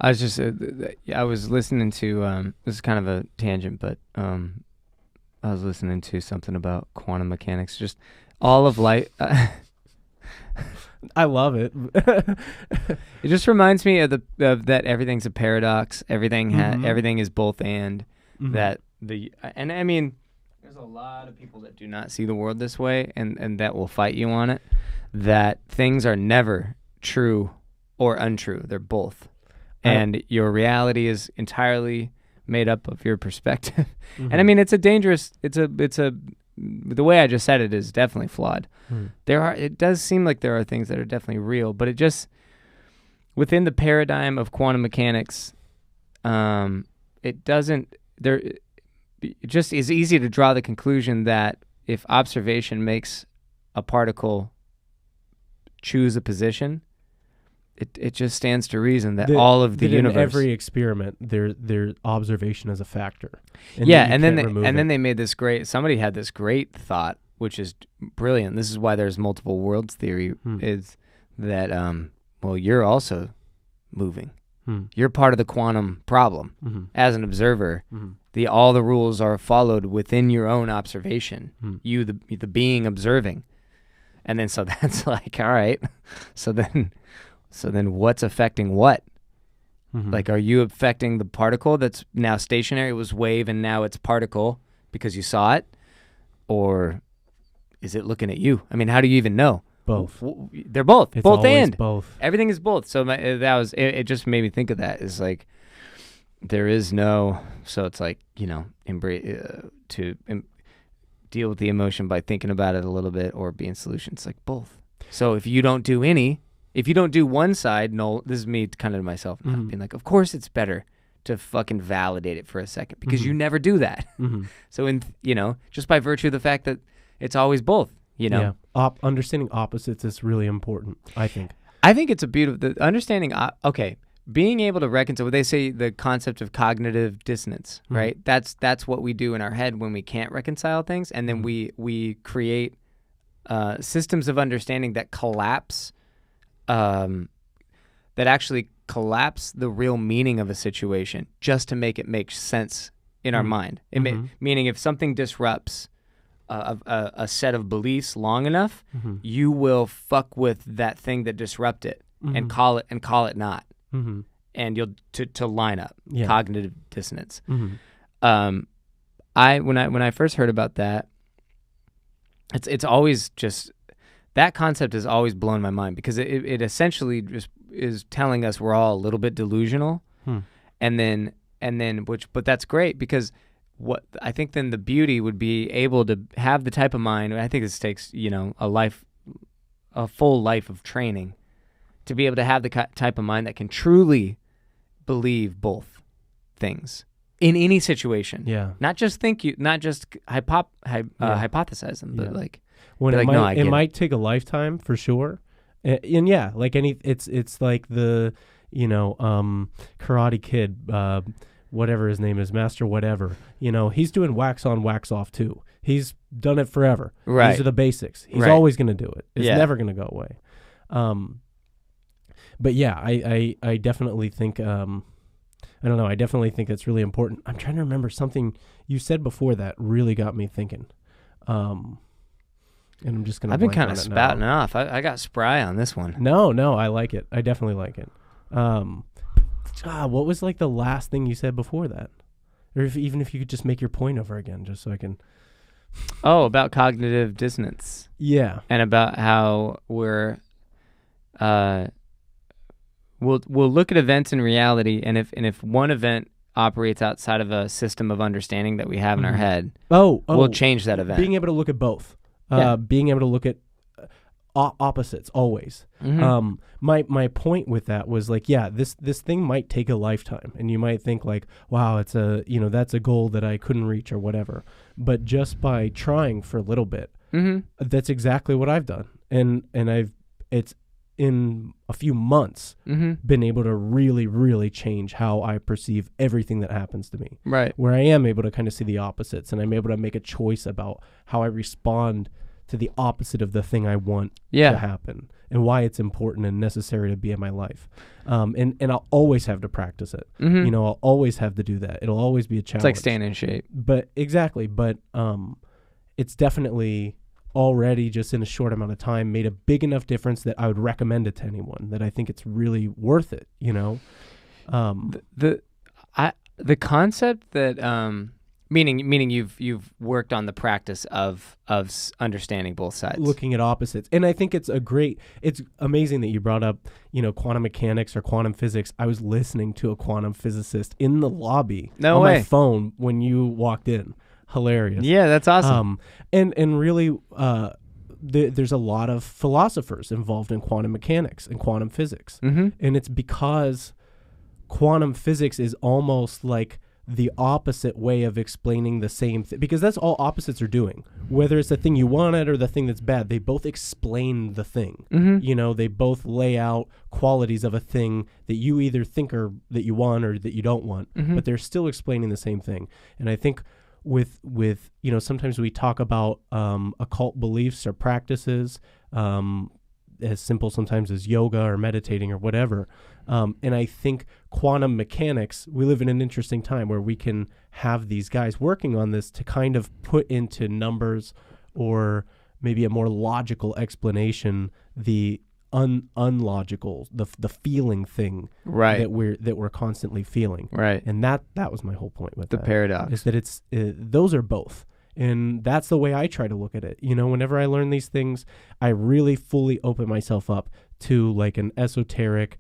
I was just, I was listening to, this is kind of a tangent, but I was listening to something about quantum mechanics, just all of life. I love it. It just reminds me of that everything's a paradox. Everything is both and. That and I mean, there's a lot of people that do not see the world this way, and that will fight you on it. That things are never true or untrue; they're both, and your reality is entirely made up of your perspective. And I mean, it's a dangerous. The way I just said it is definitely flawed. It does seem like there are things that are definitely real, but it just within the paradigm of quantum mechanics, it doesn't. It just is easy to draw the conclusion that if observation makes a particle choose a position, it just stands to reason that all of the universe, in every experiment, their observation is a factor. And then they made this great. Somebody had this great thought, which is brilliant. This is why there's multiple worlds theory. Is that you're also moving. You're part of the quantum problem as an observer. All the rules are followed within your own observation. You, the being observing, and then so that's like, all right. So then what's affecting what? Like, are you affecting the particle that's now stationary? It was wave and now it's particle because you saw it, or is it looking at you? I mean, how do you even know? Both. They're both. It's both always and both. Everything is both. So it just made me think of that. Is like there is no. So it's like embrace deal with the emotion by thinking about it a little bit or being solutions. Like both. So if you don't do one side, this is me kind of to myself being like, of course it's better to fucking validate it for a second because you never do that. So just by virtue of the fact that it's always both. Yeah. Understanding opposites is really important, I think. I think it's a beautiful understanding. Okay, being able to reconcile. They say the concept of cognitive dissonance, right? That's what we do in our head when we can't reconcile things, and then we create systems of understanding that collapse, that actually collapse the real meaning of a situation just to make it make sense in our mind. Meaning, if something disrupts a set of beliefs long enough, you will fuck with that thing that disrupt it and call it not, and you'll to line up cognitive dissonance. When I first heard about that, it's always just that concept has always blown my mind, because it essentially just is telling us we're all a little bit delusional, and then but that's great, because what I think then the beauty would be able to have the type of mind. I think this takes a full life of training to be able to have the type of mind that can truly believe both things in any situation. Yeah. Not just hypothesize them, but like when it might take a lifetime for sure. And yeah, like it's like the Karate Kid, whatever his name is, Master whatever. He's doing wax on, wax off too. He's done it forever. Right. These are the basics. He's always going to do it. It's never going to go away. But yeah, I definitely think, I don't know. I definitely think that's really important. I'm trying to remember something you said before that really got me thinking. And I'm just going to I've been kind of spouting off. I got spry on this one. No, I like it. I definitely like it. What was like the last thing you said before that? Or even if you could just make your point over again, just so I can... Oh, about cognitive dissonance. Yeah. And about how we'll look at events in reality, and if one event operates outside of a system of understanding that we have in our head, we'll change that event. Being able to look at both. Being able to look at opposites always. My point with that was like, this thing might take a lifetime, and you might think like, wow, it's that's a goal that I couldn't reach or whatever. But just by trying for a little bit, that's exactly what I've done, and it's in a few months been able to really, really change how I perceive everything that happens to me. Right. Where I am able to kind of see the opposites, and I'm able to make a choice about how I respond to the opposite of the thing I want to happen, and why it's important and necessary to be in my life. And I'll always have to practice it. I'll always have to do that. It'll always be a challenge. It's like staying in shape. But exactly. But it's definitely already, just in a short amount of time, made a big enough difference that I would recommend it to anyone, that I think it's really worth it. The concept that meaning you've worked on the practice of understanding both sides, looking at opposites. And I think it's amazing that you brought up quantum mechanics or quantum physics. I was listening to a quantum physicist in the lobby on my phone when you walked in. Hilarious. Yeah, that's awesome. And really there's a lot of philosophers involved in quantum mechanics and quantum physics. And it's because quantum physics is almost like the opposite way of explaining the same thing, because that's all opposites are doing. Whether it's the thing you wanted or the thing that's bad, they both explain the thing. They both lay out qualities of a thing that you either think or that you want or that you don't want, but they're still explaining the same thing. And I think with sometimes we talk about occult beliefs or practices, as simple sometimes as yoga or meditating or whatever. And I think quantum mechanics, we live in an interesting time where we can have these guys working on this to kind of put into numbers or maybe a more logical explanation the unlogical, the feeling thing, right, that we're constantly feeling. Right. And that was my whole point with the paradox, is that it's those are both. And that's the way I try to look at it. Whenever I learn these things, I really fully open myself up to like an esoteric,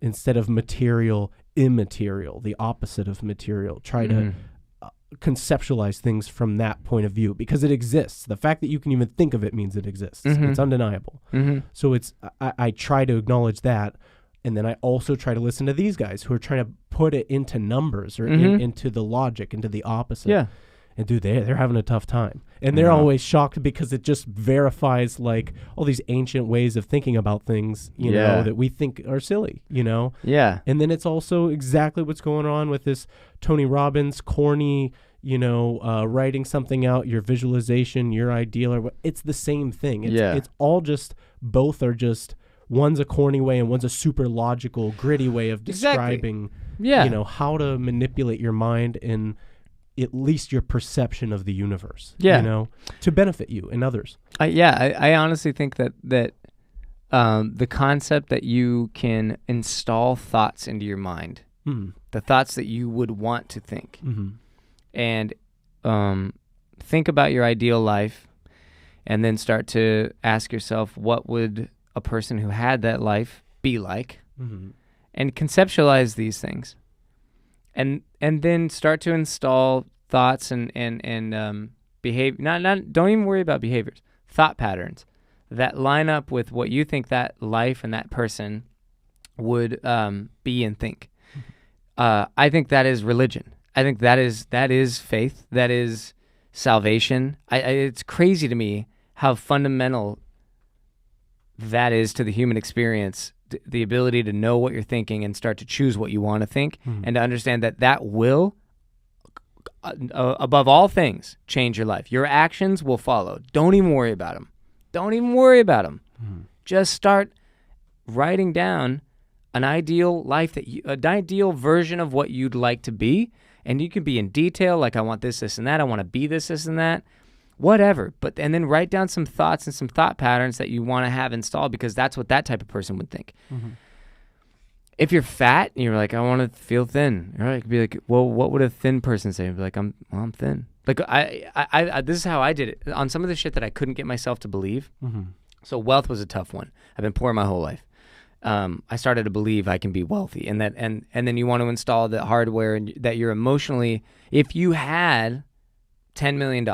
instead of material, immaterial, the opposite of material. Try to conceptualize things from that point of view, because it exists. The fact that you can even think of it means it exists. It's undeniable. So I try to acknowledge that. And then I also try to listen to these guys who are trying to put it into numbers or into the logic, into the opposite. Yeah. And dude, they're having a tough time. And they're always shocked because it just verifies like all these ancient ways of thinking about things, you know, that we think are silly, you know? Yeah. And then it's also exactly what's going on with this Tony Robbins corny, you know, writing something out, your visualization, your ideal, or what. It's the same thing. It's all just, both are just, one's a corny way and one's a super logical, gritty way of describing, you know, how to manipulate your mind and at least your perception of the universe, you know, to benefit you and others. I honestly think that the concept that you can install thoughts into your mind, the thoughts that you would want to think, and think about your ideal life, and then start to ask yourself, what would a person who had that life be like, and conceptualize these things. And then start to install thoughts and behavior. Don't even worry about behaviors. Thought patterns that line up with what you think that life and that person would be and think. I think that is religion. I think that is faith. That is salvation. It's crazy to me how fundamental that is to the human experience. The ability to know what you're thinking and start to choose what you want to think, and to understand that will, above all things, change your life. Your actions will follow. Don't even worry about them. Just start writing down an ideal life, an ideal version of what you'd like to be, and you can be in detail, like I want this, and that. I want to be this, and that. Whatever, and then write down some thoughts and some thought patterns that you want to have installed, because that's what that type of person would think. If you're fat and you're like, I want to feel thin, right? You could be like, well, what would a thin person say? Be like, I'm thin. Like I this is how I did it on some of the shit that I couldn't get myself to believe. So wealth was a tough one. I've been poor my whole life. I started to believe I can be wealthy, and then you want to install the hardware and that you're emotionally. If you had $10 million.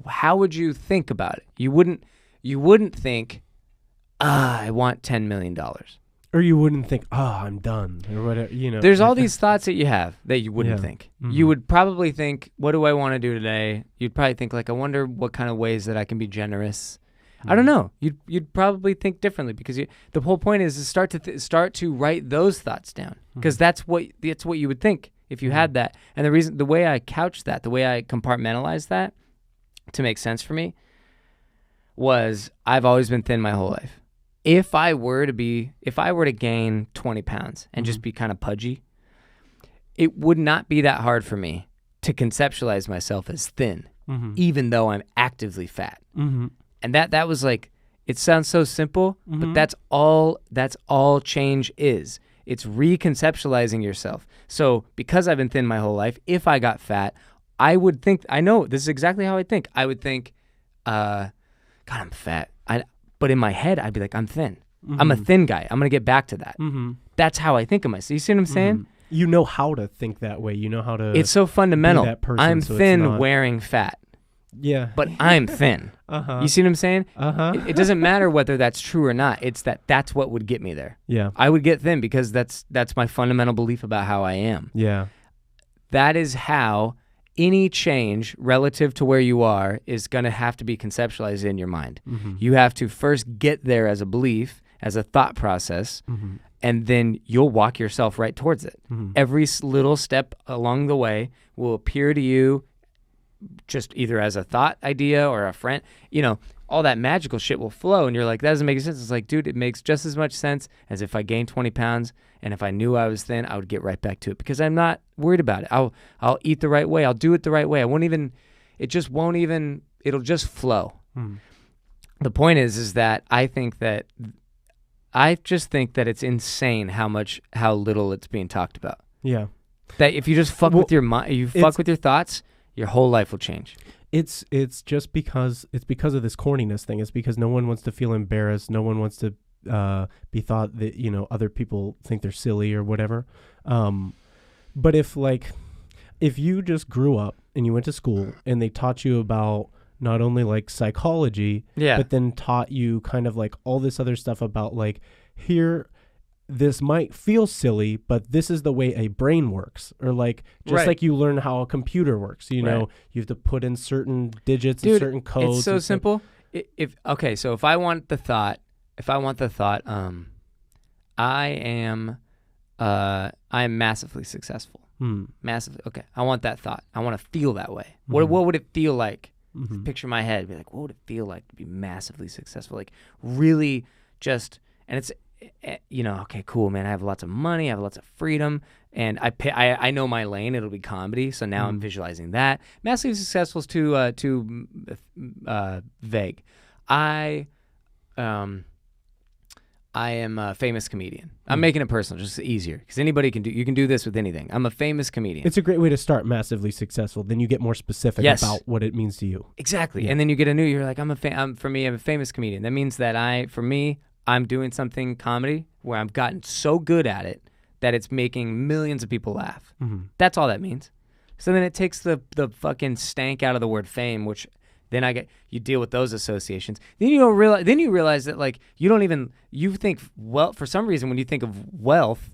How would you think about it? You wouldn't think, I want $10 million. Or you wouldn't think, I'm done, or whatever, you know. There's all these thoughts that you have that you wouldn't think. You would probably think, what do I want to do today? You'd probably think, like, I wonder what kind of ways that I can be generous. I don't know. You'd probably think differently, because the whole point is to start to write those thoughts down, because that's what you would think if you had that. And the way I couched that, the way I compartmentalized that, to make sense for me, was I've always been thin my whole life. If I were to gain 20 pounds and just be kind of pudgy, it would not be that hard for me to conceptualize myself as thin, even though I'm actively fat. And that was like, it sounds so simple, but that's all change is. It's reconceptualizing yourself. So because I've been thin my whole life, if I got fat, I would think, I know, this is exactly how I think. I would think, God, I'm fat. But in my head, I'd be like, I'm thin. I'm a thin guy. I'm going to get back to that. That's how I think of myself. You see what I'm saying? You know how to think that way. You know how to. It's so fundamental. Be that person, I'm so thin wearing fat. Yeah. But I'm thin. You see what I'm saying? It doesn't matter whether that's true or not. It's that's what would get me there. Yeah. I would get thin because that's my fundamental belief about how I am. Yeah. That is how any change relative to where you are is going to have to be conceptualized in your mind. You have to first get there as a belief, as a thought process, and then you'll walk yourself right towards it. Every little step along the way will appear to you just either as a thought idea or a friend, all that magical shit will flow, and you're like, that doesn't make sense. It's like, dude, it makes just as much sense as if I gained 20 pounds, and if I knew I was thin, I would get right back to it, because I'm not worried about it. I'll eat the right way. I'll do it the right way. It'll just flow. The point is that I just think that it's insane how little it's being talked about. Yeah. That if you just fuck with your mind, fuck with your thoughts, your whole life will change. It's just because of this corniness thing. It's because no one wants to feel embarrassed. No one wants to be thought that, other people think they're silly or whatever. But if you just grew up and you went to school and they taught you about not only like psychology, but then taught you kind of like all this other stuff about like, here, this might feel silly, but this is the way a brain works, or like just Right. like you learn how a computer works. You know, you have to put in certain digits and certain codes. It's so simple. If I want the thought, I am massively successful. Massively. Okay, I want that thought. I want to feel that way. What would it feel like? Picture my head. Be like, what would it feel like to be massively successful? Like really just, and it's, okay, cool, man. I have lots of money. I have lots of freedom, and I know my lane. It'll be comedy. So now I'm visualizing that. Massively successful is too vague. I am a famous comedian. I'm making it personal, just easier, because anybody can do. You can do this with anything. I'm a famous comedian. It's a great way to start massively successful. Then you get more specific about what it means to you. Exactly, and then you get you're like, I'm a famous comedian. That means that I'm doing something comedy where I've gotten so good at it that it's making millions of people laugh. That's all that means. So then it takes the fucking stank out of the word fame, which then you deal with those associations. Then you realize that like you think, well, for some reason when you think of wealth,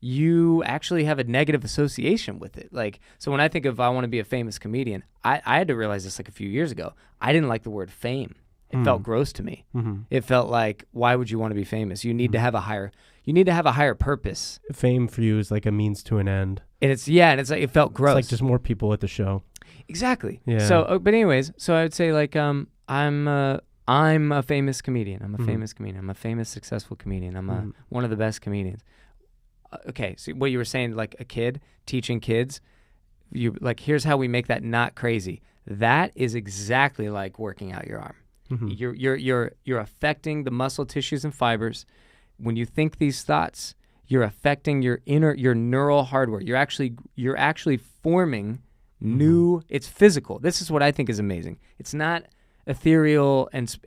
you actually have a negative association with it. Like, so when I think of I want to be a famous comedian, I had to realize this like a few years ago. I didn't like the word fame. It felt gross to me. It felt like, why would you want to be famous? You need to have a higher purpose. Fame for you is like a means to an end. And it's like, it felt gross. It's like just more people at the show. Exactly. Yeah. So, but anyways, so I would say like, I'm a famous comedian. I'm a famous comedian. I'm a famous, successful comedian. I'm one of the best comedians. Okay. So what you were saying, like a kid teaching kids, you like, here's how we make that not crazy. That is exactly like working out your arm. You're affecting the muscle tissues and fibers. When you think these thoughts, you're affecting your neural hardware. You're actually forming new. It's physical. This is what I think is amazing. It's not ethereal, and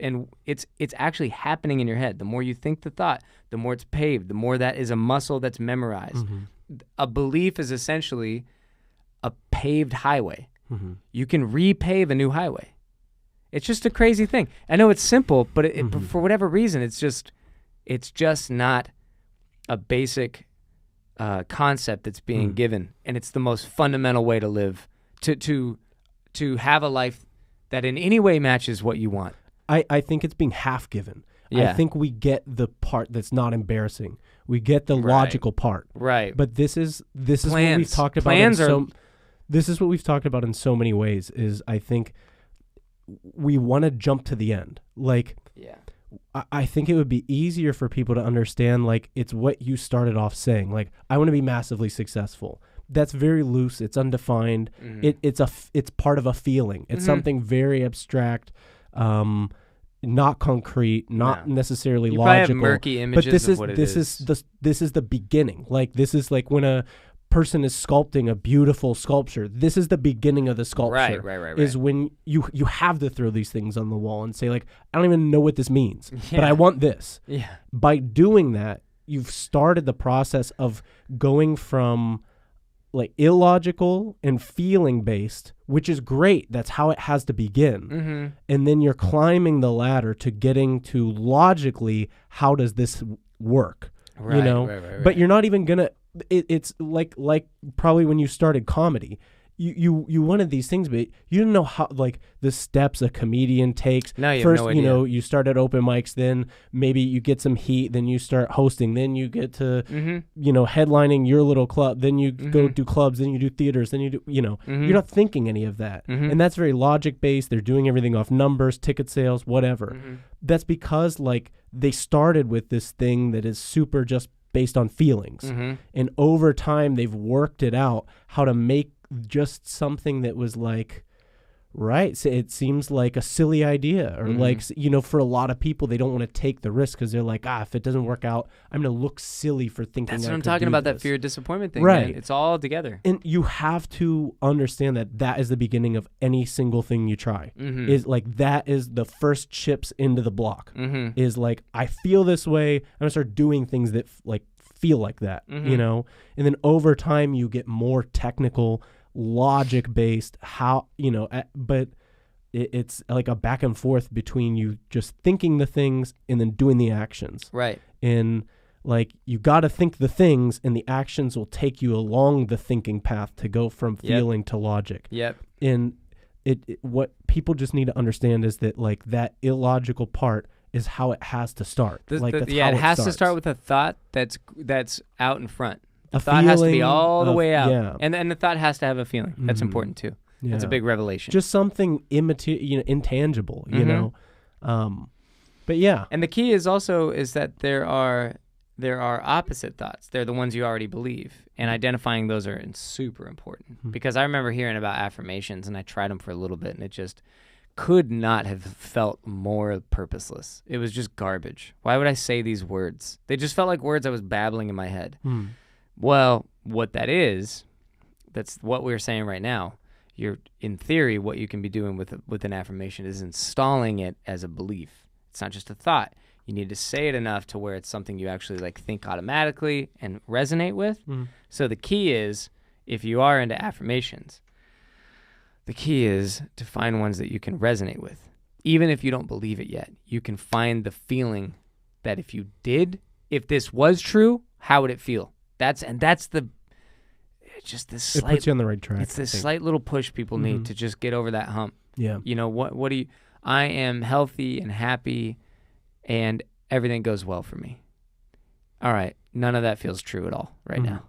it's actually happening in your head. The more you think the thought, the more it's paved. The more that is a muscle that's memorized. A belief is essentially a paved highway. You can repave a new highway. It's just a crazy thing. I know it's simple, but for whatever reason, it's just not a basic concept that's being given, and it's the most fundamental way to live, to have a life that in any way matches what you want. I think it's being half given. Yeah. I think we get the part that's not embarrassing. We get the logical part. Right. But this is Plans. what we've talked about. This is what we've talked about in so many ways. Is I think we want to jump to the end. Like, yeah. I think it would be easier for people to understand, like, it's what you started off saying. Like, I want to be massively successful. That's very loose. It's undefined. It's part of a feeling. It's something very abstract, not concrete, not necessarily you logical. Probably have murky images but this of is what it this is. This is the beginning. Like, this is like when a person is sculpting a beautiful sculpture. This is the beginning of the sculpture. Right. Is when you have to throw these things on the wall and say, like, I don't even know what this means, but I want this. Yeah. By doing that, you've started the process of going from like illogical and feeling based, which is great. That's how it has to begin. And then you're climbing the ladder to getting to logically, how does this work? Right, you know, right. But you're not even gonna. It's like probably when you started comedy, you wanted these things, but you didn't know how, like, the steps a comedian takes. No, you First, have no idea. You start at open mics, then maybe you get some heat, then you start hosting, then you get to headlining your little club, then you go do clubs, then you do theaters, then you do you're not thinking any of that, and that's very logic based. They're doing everything off numbers, ticket sales, whatever. That's because, like, they started with this thing that is super just based on feelings, and over time they've worked it out how to make just something that was like, right, so it seems like a silly idea, or like, for a lot of people, they don't want to take the risk because they're like, if it doesn't work out, I'm gonna look silly for thinking. That's what I I'm could talking do about, this. that fear of disappointment thing, right? Man. It's all together, and you have to understand that is the beginning of any single thing you try. Is like, that is the first chips into the block. Is like, I feel this way, I'm gonna start doing things that like feel like that, and then over time you get more technical, logic based, but it's like a back and forth between you just thinking the things and then doing the actions, right? And like you got to think the things, and the actions will take you along the thinking path to go from feeling to logic. Yep. And what people just need to understand is that like that illogical part is how it has to start. That's how it has to start with a thought that's out in front. The thought has to be all the way out. Yeah. And the thought has to have a feeling. That's important too. Yeah. That's a big revelation. Just something intangible, you know. But yeah. And the key is that there are opposite thoughts. They're the ones you already believe, and identifying those are super important. Because I remember hearing about affirmations, and I tried them for a little bit, and it just could not have felt more purposeless. It was just garbage. Why would I say these words? They just felt like words I was babbling in my head. Well, what that is, that's what we're saying right now. In theory, what you can be doing with an affirmation is installing it as a belief. It's not just a thought. You need to say it enough to where it's something you actually like think automatically and resonate with. So the key is, if you are into affirmations, the key is to find ones that you can resonate with. Even if you don't believe it yet, you can find the feeling that if this was true, how would it feel? It puts you on the right track. It's this slight little push people need to just get over that hump. Yeah. You know, I am healthy and happy and everything goes well for me. All right. None of that feels true at all right now.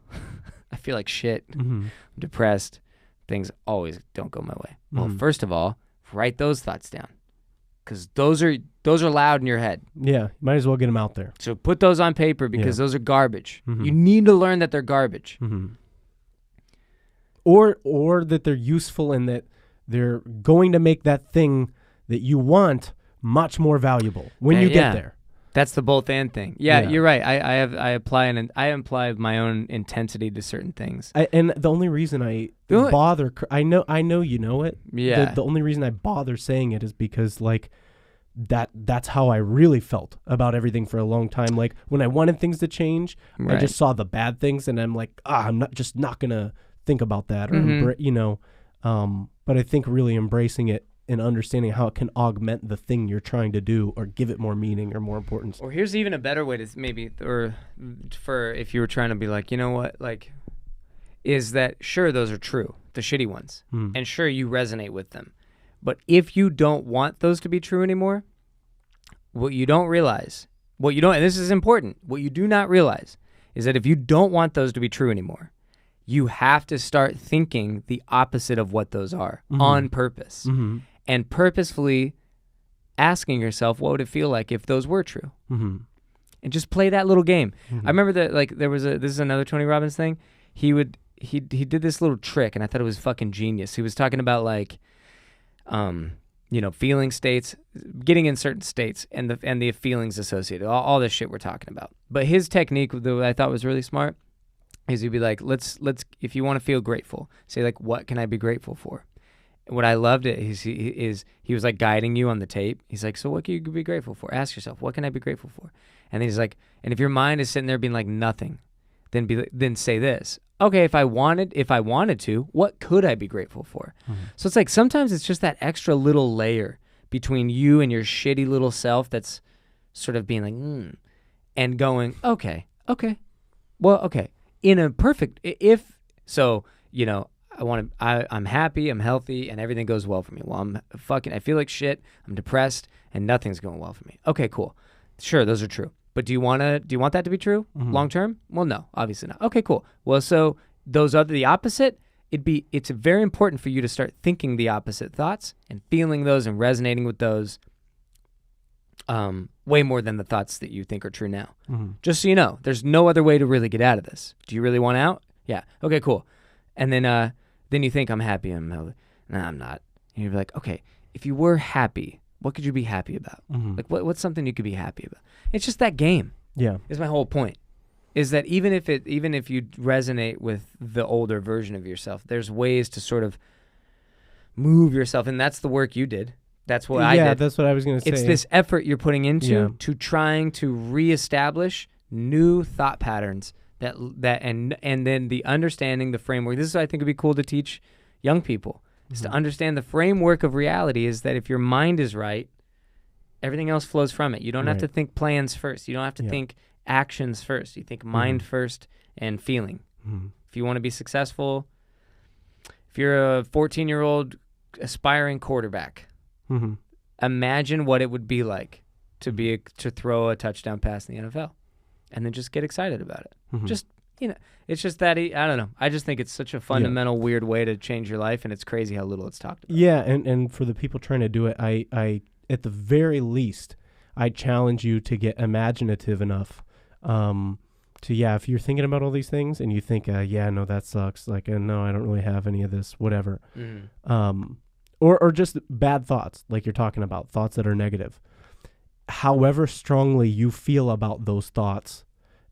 I feel like shit. I'm depressed. Things always don't go my way. Well, first of all, write those thoughts down, because those are loud in your head. Yeah, might as well get them out there. So put those on paper, because those are garbage. You need to learn that they're garbage. Or that they're useful and that they're going to make that thing that you want much more valuable when you get there. That's the both and thing. Yeah, you're right. I apply my own intensity to certain things. And the only reason I bother, I know you know it. Yeah. The only reason I bother saying it is because like that's how I really felt about everything for a long time. Like when I wanted things to change, I just saw the bad things, and I'm like, I'm not gonna think about that, or but I think really embracing it and understanding how it can augment the thing you're trying to do, or give it more meaning or more importance. Or here's even a better way to maybe, or for if you were trying to be like, you know what, like, is that sure, those are true, the shitty ones, and sure, you resonate with them. But if you don't want those to be true anymore, what you don't realize, and this is important, what you do not realize is that if you don't want those to be true anymore, you have to start thinking the opposite of what those are on purpose. And purposefully asking yourself, what would it feel like if those were true? And just play that little game. I remember that, like, this is another Tony Robbins thing. He did this little trick, and I thought it was fucking genius. He was talking about like, feeling states, getting in certain states, and the feelings associated, all this shit we're talking about. But his technique that I thought was really smart is he'd be like, let's if you want to feel grateful, say like, what can I be grateful for? And what I loved is he was like guiding you on the tape. He's like, so what can you be grateful for? Ask yourself, what can I be grateful for? And then he's like, and if your mind is sitting there being like nothing, then say this. Okay, if I wanted to, what could I be grateful for? So it's like sometimes it's just that extra little layer between you and your shitty little self that's sort of being like, and going, okay. Well, okay. In a perfect, if so, I'm happy, I'm healthy, and everything goes well for me. Well, I feel like shit, I'm depressed, and nothing's going well for me. Okay, cool. Sure, those are true. But do you want that to be true long term? Well, no, obviously not. Okay, cool. Well, so those are the opposite. It's very important for you to start thinking the opposite thoughts and feeling those and resonating with those way more than the thoughts that you think are true now. Just so you know, there's no other way to really get out of this. Do you really want out? Yeah. Okay, cool. And then you think, I'm happy, I'm healthy. No, I'm not. And you're like, okay, if you were happy, what could you be happy about? Like what's something you could be happy about? It's just that game. Yeah. Is my whole point. Is that even if you resonate with the older version of yourself, there's ways to sort of move yourself, and that's the work you did. That's what I did. Yeah, that's what I was going to say. It's this effort you're putting into to trying to reestablish new thought patterns and then the understanding, the framework. This is what I think would be cool to teach young people, is to understand the framework of reality is that if your mind is right, everything else flows from it. You don't have to think plans first. You don't have to think actions first. You think mind first and feeling. If you want to be successful, if you're a 14-year-old aspiring quarterback, imagine what it would be like to throw a touchdown pass in the NFL, and then just get excited about it. Just, it's just that, I don't know. I just think it's such a fundamental, weird way to change your life, and it's crazy how little it's talked about. Yeah, and for the people trying to do it, I at the very least, I challenge you to get imaginative enough if you're thinking about all these things and you think, no, that sucks. Like, no, I don't really have any of this, whatever. Or just bad thoughts, like you're talking about, thoughts that are negative. However strongly you feel about those thoughts,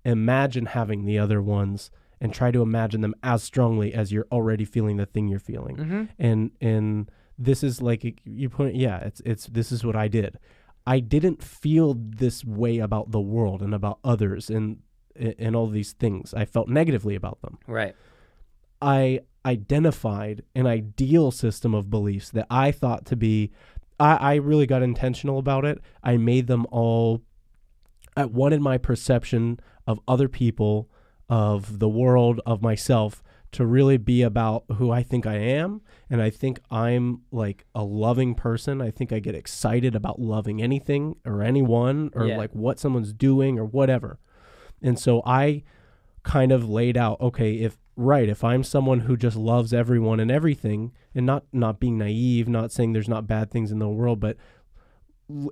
imagine having the other ones and try to imagine them as strongly as you're already feeling the thing you're feeling. And this is like you put, this is what I did. I didn't feel this way about the world and about others and all these things. I felt negatively about them. Right. I identified an ideal system of beliefs that I thought to be, I really got intentional about it. I made them all, I wanted my perception of other people, of the world, of myself, to really be about who I think I am. And I think I'm like a loving person. I think I get excited about loving anything or anyone or like what someone's doing or whatever. And so I kind of laid out, okay, if I'm someone who just loves everyone and everything, and not being naive, not saying there's not bad things in the world, but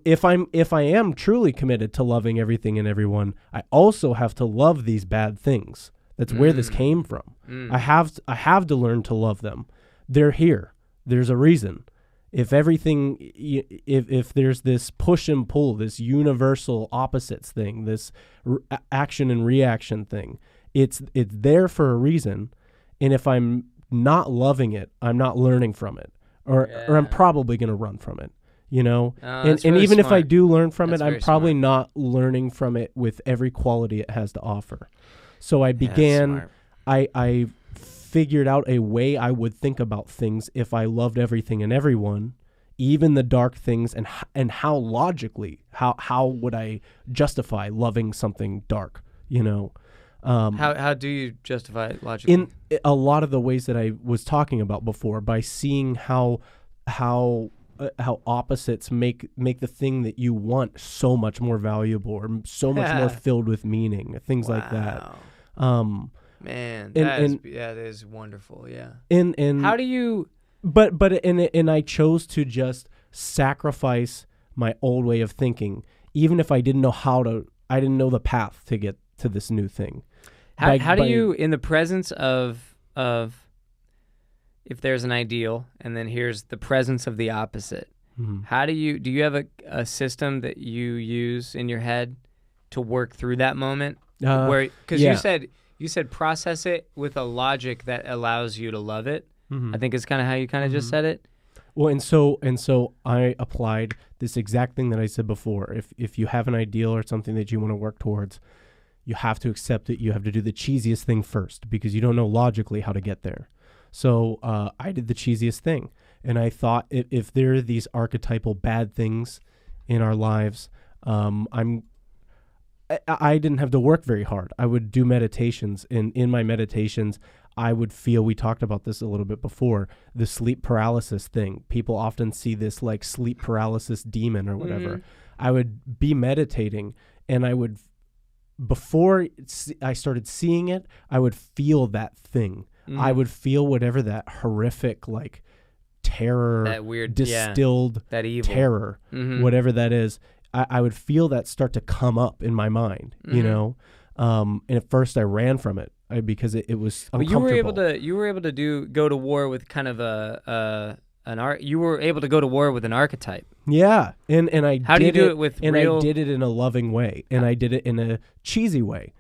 if I am truly committed to loving everything and everyone, I also have to love these bad things. That's where this came from. I have to learn to love them. They're here. There's a reason. If everything, if there's this push and pull, this universal opposites thing, this action and reaction thing, it's there for a reason. And if I'm not loving it, I'm not learning from it, or I'm probably going to run from it. And really even if I smart. do learn from That's it, I'm very probably smart. not learning from it with every quality it has to offer. So I began, I figured out a way I would think about things if I loved everything and everyone, even the dark things, and how logically, how would I justify loving something dark, How do you justify it logically? in a lot of the ways that I was talking about before, by seeing how opposites make the thing that you want so much more valuable or so much more filled with meaning, things like that. Man, that is wonderful. Yeah. And how do you? But I chose to just sacrifice my old way of thinking, even if I didn't know I didn't know the path to get to this new thing. How do you, in the presence of if there's an ideal and then here's the presence of the opposite, how do you have a system that you use in your head to work through that moment? Because you said process it with a logic that allows you to love it. I think it's kind of how you kind of just said it. Well, and so I applied this exact thing that I said before. If you have an ideal or something that you want to work towards, you have to accept it. You have to do the cheesiest thing first because you don't know logically how to get there. So I did the cheesiest thing. And I thought if there are these archetypal bad things in our lives, I didn't have to work very hard. I would do meditations. And in my meditations, I would feel, we talked about this a little bit before, the sleep paralysis thing. People often see this like sleep paralysis demon or whatever. I would be meditating and I would, before I started seeing it, I would feel that thing. I would feel whatever that horrific like terror, that weird distilled that evil terror, whatever that is. I would feel that start to come up in my mind, and at first I ran from it because it was uncomfortable. But you were able to go to war with kind of you were able to go to war with an archetype. Yeah, and I how do you do it with and real? I did it in a loving way, and I did it in a cheesy way,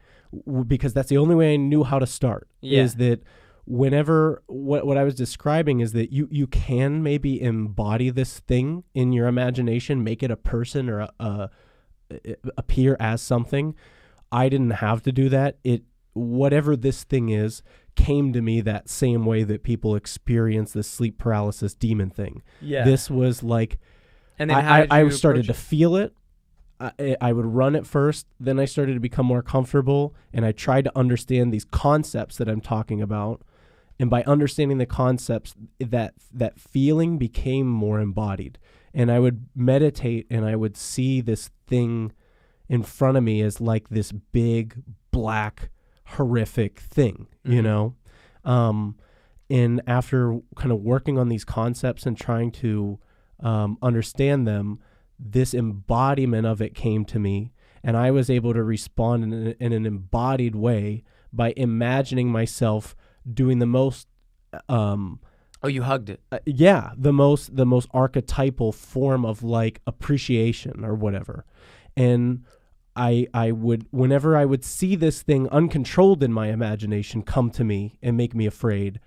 because that's the only way I knew how to start. Is that whenever what I was describing is that you can maybe embody this thing in your imagination, make it a person or appear as something. I didn't have to do that. Whatever this thing is came to me that same way that people experience the sleep paralysis demon thing. Yeah. This was like, and then I started to feel it. I would run at first, then I started to become more comfortable, and I tried to understand these concepts that I'm talking about. And by understanding the concepts, that feeling became more embodied. And I would meditate, and I would see this thing in front of me as like this big, black, horrific thing, you know? And after kind of working on these concepts and trying to understand them, this embodiment of it came to me, and I was able to respond in an embodied way by imagining myself doing the most you hugged it. The most archetypal form of like appreciation or whatever. And I would, whenever I would see this thing uncontrolled in my imagination come to me and make me afraid,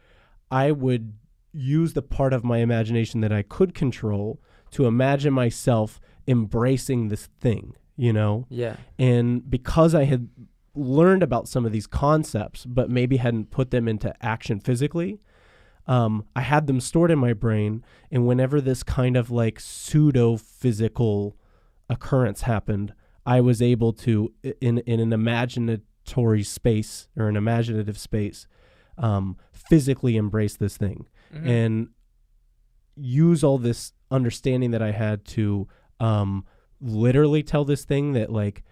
I would use the part of my imagination that I could control to imagine myself embracing this thing, you know? Yeah. And because I had learned about some of these concepts, but maybe hadn't put them into action physically, I had them stored in my brain. And whenever this kind of like pseudo-physical occurrence happened, I was able to, in an imaginatory space or an imaginative space, physically embrace this thing and use all this understanding that I had to literally tell this thing that like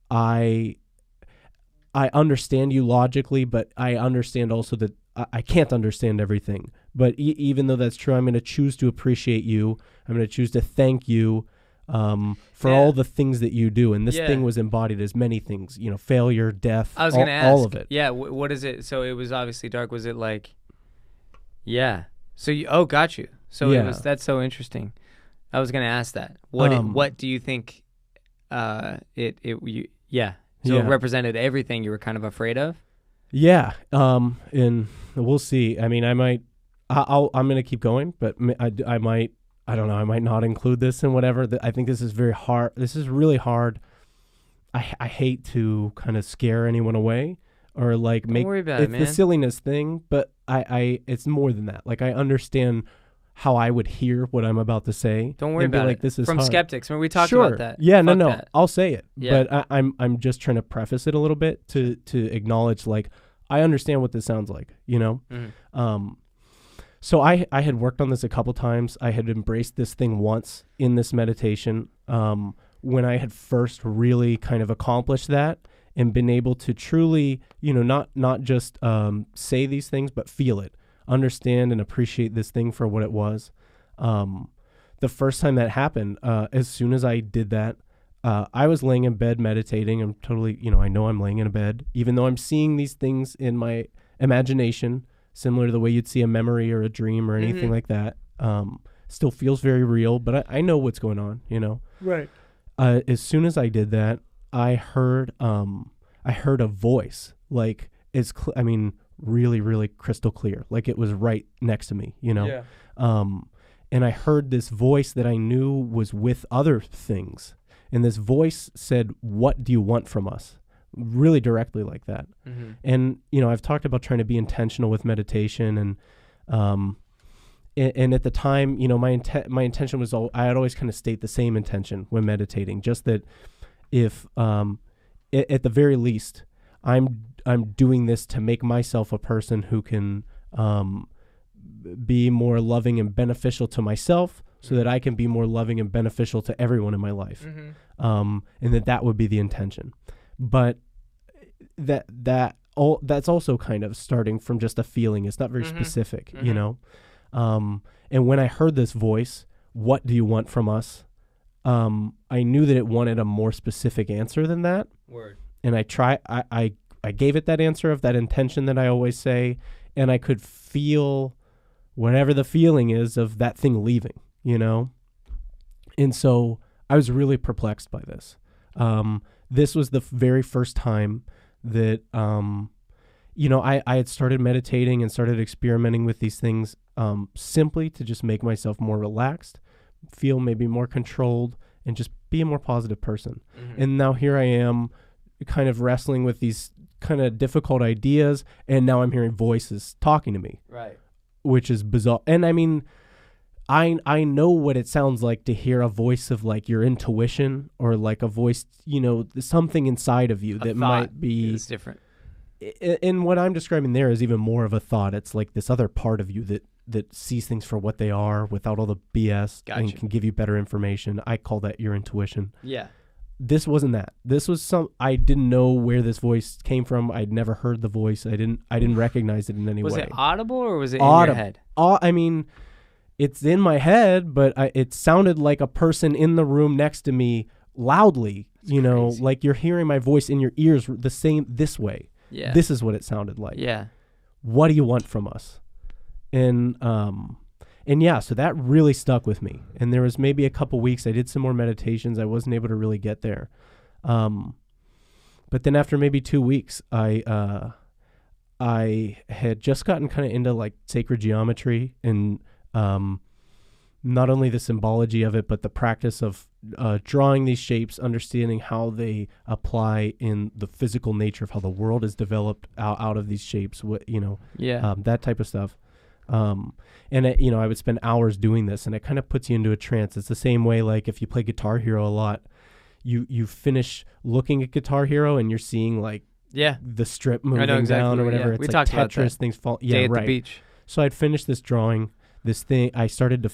I understand you logically, but I understand also that I can't understand everything. But even though that's true, I'm going to choose to appreciate you. I'm going to choose to thank you for all the things that you do. And this thing was embodied as many things, you know, failure, death, I was going to ask. All of it. Yeah. What is it? So it was obviously dark. Was it like, so you, got you. So it was, that's so interesting. I was going to ask that. What do you think it represented everything you were kind of afraid of? Yeah. And we'll see. I mean, I'm going to keep going, but I might not include this in whatever. I think this is very hard. This is really hard. I hate to kind of scare anyone away or like Don't worry about it, man. The silliness thing, but it's more than that. Like I understand how I would hear what I'm about to say. Don't worry about like, it. This is from hard. Skeptics. When we talked about that. Yeah, Fuck no, that. I'll say it. Yeah. But I'm just trying to preface it a little bit to acknowledge like I understand what this sounds like, you know? So I had worked on this a couple times. I had embraced this thing once in this meditation when I had first really kind of accomplished that and been able to truly, you know, not just say these things, but feel it, understand and appreciate this thing for what it was. The first time that happened, as soon as I did that, I was laying in bed meditating. I'm totally, you know, I know I'm laying in a bed, even though I'm seeing these things in my imagination, similar to the way you'd see a memory or a dream or anything like that. Still feels very real, but I know what's going on, you know? Right. As soon as I did that, I heard a voice, like really, really crystal clear. Like it was right next to me, you know? Yeah. And I heard this voice that I knew was with other things. And this voice said, "What do you want from us?" Really directly like that. And, you know, I've talked about trying to be intentional with meditation and at the time, you know, my intention was I had always kind of state the same intention when meditating, just that if, at the very least, I'm doing this to make myself a person who can, be more loving and beneficial to myself so that I can be more loving and beneficial to everyone in my life. And that would be the intention. But that's also kind of starting from just a feeling. It's not very specific, you know? And when I heard this voice, "What do you want from us?" I knew that it wanted a more specific answer than that. Word. And I gave it that answer of that intention that I always say, and I could feel whatever the feeling is of that thing leaving, you know? And so I was really perplexed by this. This was the very first time that, you know, I had started meditating and started experimenting with these things simply to just make myself more relaxed, feel maybe more controlled, and just be a more positive person. And now here I am kind of wrestling with these kind of difficult ideas, and now I'm hearing voices talking to me. Right. Which is bizarre. And I mean, I know what it sounds like to hear a voice of like your intuition, or like a voice, something inside of you that might be. It's different. And what I'm describing there is even more of a thought. It's like this other part of you that sees things for what they are without all the BS. Gotcha. And can give you better information. I call that your intuition. Yeah. This wasn't that. This was I didn't know where this voice came from. I'd never heard the voice. I didn't recognize it in any way. Was it audible or was it Audible. in your head? I mean, it's in my head, but it sounded like a person in the room next to me loudly, crazy. like you're hearing my voice in your ears the same this way. Yeah. This is what it sounded like. Yeah. What do you want from us? And yeah, so that really stuck with me. And there was maybe a couple weeks I did some more meditations. I wasn't able to really get there. But then after maybe 2 weeks, I had just gotten kind of into like sacred geometry and not only the symbology of it, but the practice of drawing these shapes, understanding how they apply in the physical nature of how the world is developed out of these shapes, that type of stuff. And I would spend hours doing this, and it kind of puts you into a trance. It's the same way, like if you play Guitar Hero a lot, you finish looking at Guitar Hero and you're seeing like the strip moving down or whatever. Yeah. It's we like talked Tetris, about that. things fall. Day Yeah, at right. the beach. So I'd finish this drawing, this thing. I started to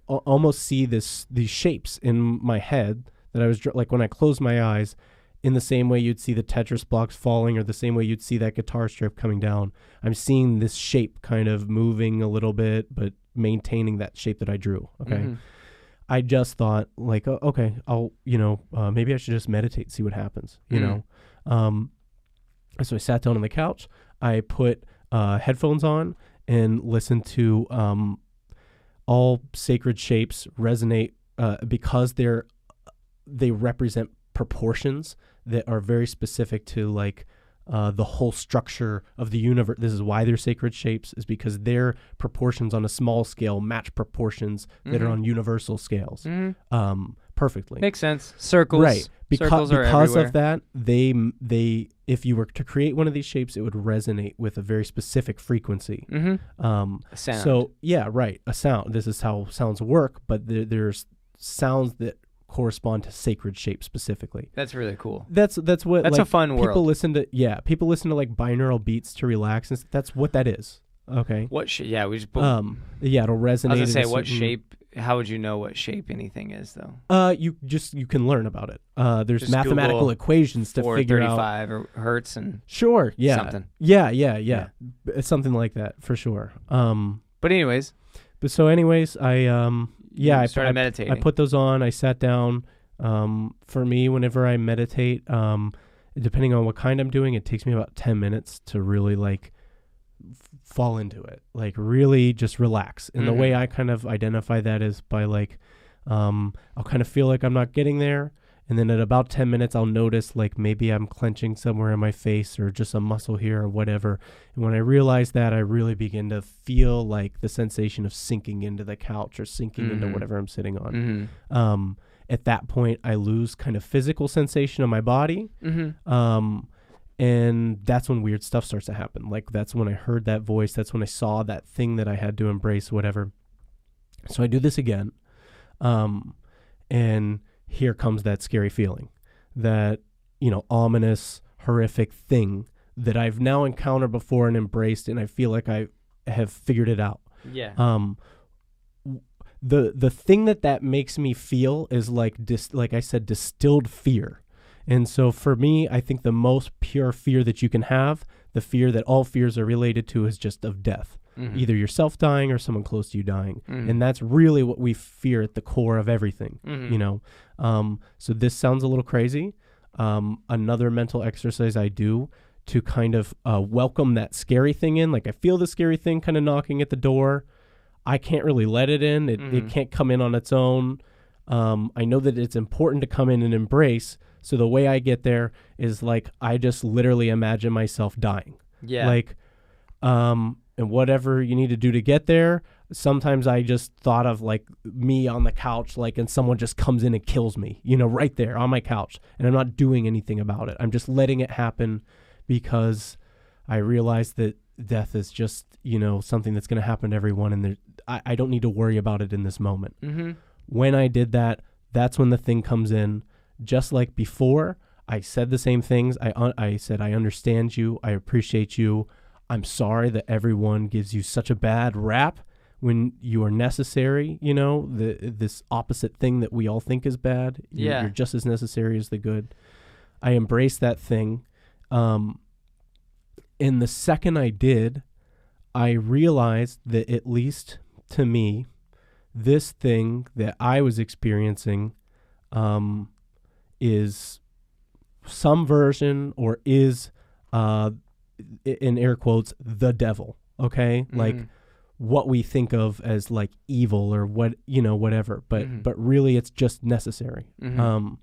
almost see these shapes in my head that I was like when I closed my eyes, in the same way you'd see the Tetris blocks falling, or the same way you'd see that guitar strip coming down. I'm seeing this shape kind of moving a little bit, but maintaining that shape that I drew. Okay. Mm-hmm. I just thought like, okay, I'll, maybe I should just meditate, see what happens, So I sat down on the couch. I put headphones on and listened to all sacred shapes resonate because they represent proportions that are very specific to like the whole structure of the universe. This is why they're sacred shapes, is because their proportions on a small scale match proportions that are on universal scales perfectly. Makes sense. Circles. Right. Circles are because everywhere. of that, they if you were to create one of these shapes, it would resonate with a very specific frequency. A sound. So yeah, right. A sound. This is how sounds work, but there's sounds that correspond to sacred shapes specifically. That's really cool. That's what That's like, a fun people world. listen to like binaural beats to relax, and that's what that is. Okay. What yeah, we just yeah, it'll resonate. I was gonna say in a what certain- shape. How would you know what shape anything is though? You can learn about it. There's Just mathematical Google equations to figure out. 435 or hertz and Sure. Yeah. something. Yeah. It's something like that for sure. But anyways, But so anyways, I you started meditating. I put those on. I sat down. For me, whenever I meditate, depending on what kind I'm doing, it takes me about 10 minutes to really like fall into it, like really just relax. And the way I kind of identify that is by like, I'll kind of feel like I'm not getting there. And then at about 10 minutes, I'll notice like maybe I'm clenching somewhere in my face or just a muscle here or whatever. And when I realize that, I really begin to feel like the sensation of sinking into the couch or sinking into whatever I'm sitting on. At that point, I lose kind of physical sensation of my body. And that's when weird stuff starts to happen. Like that's when I heard that voice. That's when I saw that thing that I had to embrace, whatever. So I do this again. And here comes that scary feeling, that, ominous, horrific thing that I've now encountered before and embraced. And I feel like I have figured it out. Yeah. The thing that makes me feel is like I said, distilled fear. And so for me, I think the most pure fear that you can have, the fear that all fears are related to, is just of death. Either yourself dying or someone close to you dying. And that's really what we fear at the core of everything, So this sounds a little crazy. Another mental exercise I do to kind of welcome that scary thing in, like I feel the scary thing kind of knocking at the door. I can't really let it in. It can't come in on its own. I know that it's important to come in and embrace. So the way I get there is like, I just literally imagine myself dying. Yeah. Like, and whatever you need to do to get there. Sometimes I just thought of like me on the couch, like, and someone just comes in and kills me, right there on my couch. And I'm not doing anything about it. I'm just letting it happen because I realize that death is just, something that's going to happen to everyone, and I don't need to worry about it in this moment. Mm-hmm. When I did that, that's when the thing comes in. Just like before, I said the same things. I said, I understand you. I appreciate you. I'm sorry that everyone gives you such a bad rap when you are necessary, this opposite thing that we all think is bad. You're just as necessary as the good. I embraced that thing. And the second I did, I realized that, at least to me, this thing that I was experiencing is some version, or is, in air quotes, the devil. Okay? Mm-hmm. Like what we think of as like evil or whatever. But really it's just necessary. Mm-hmm.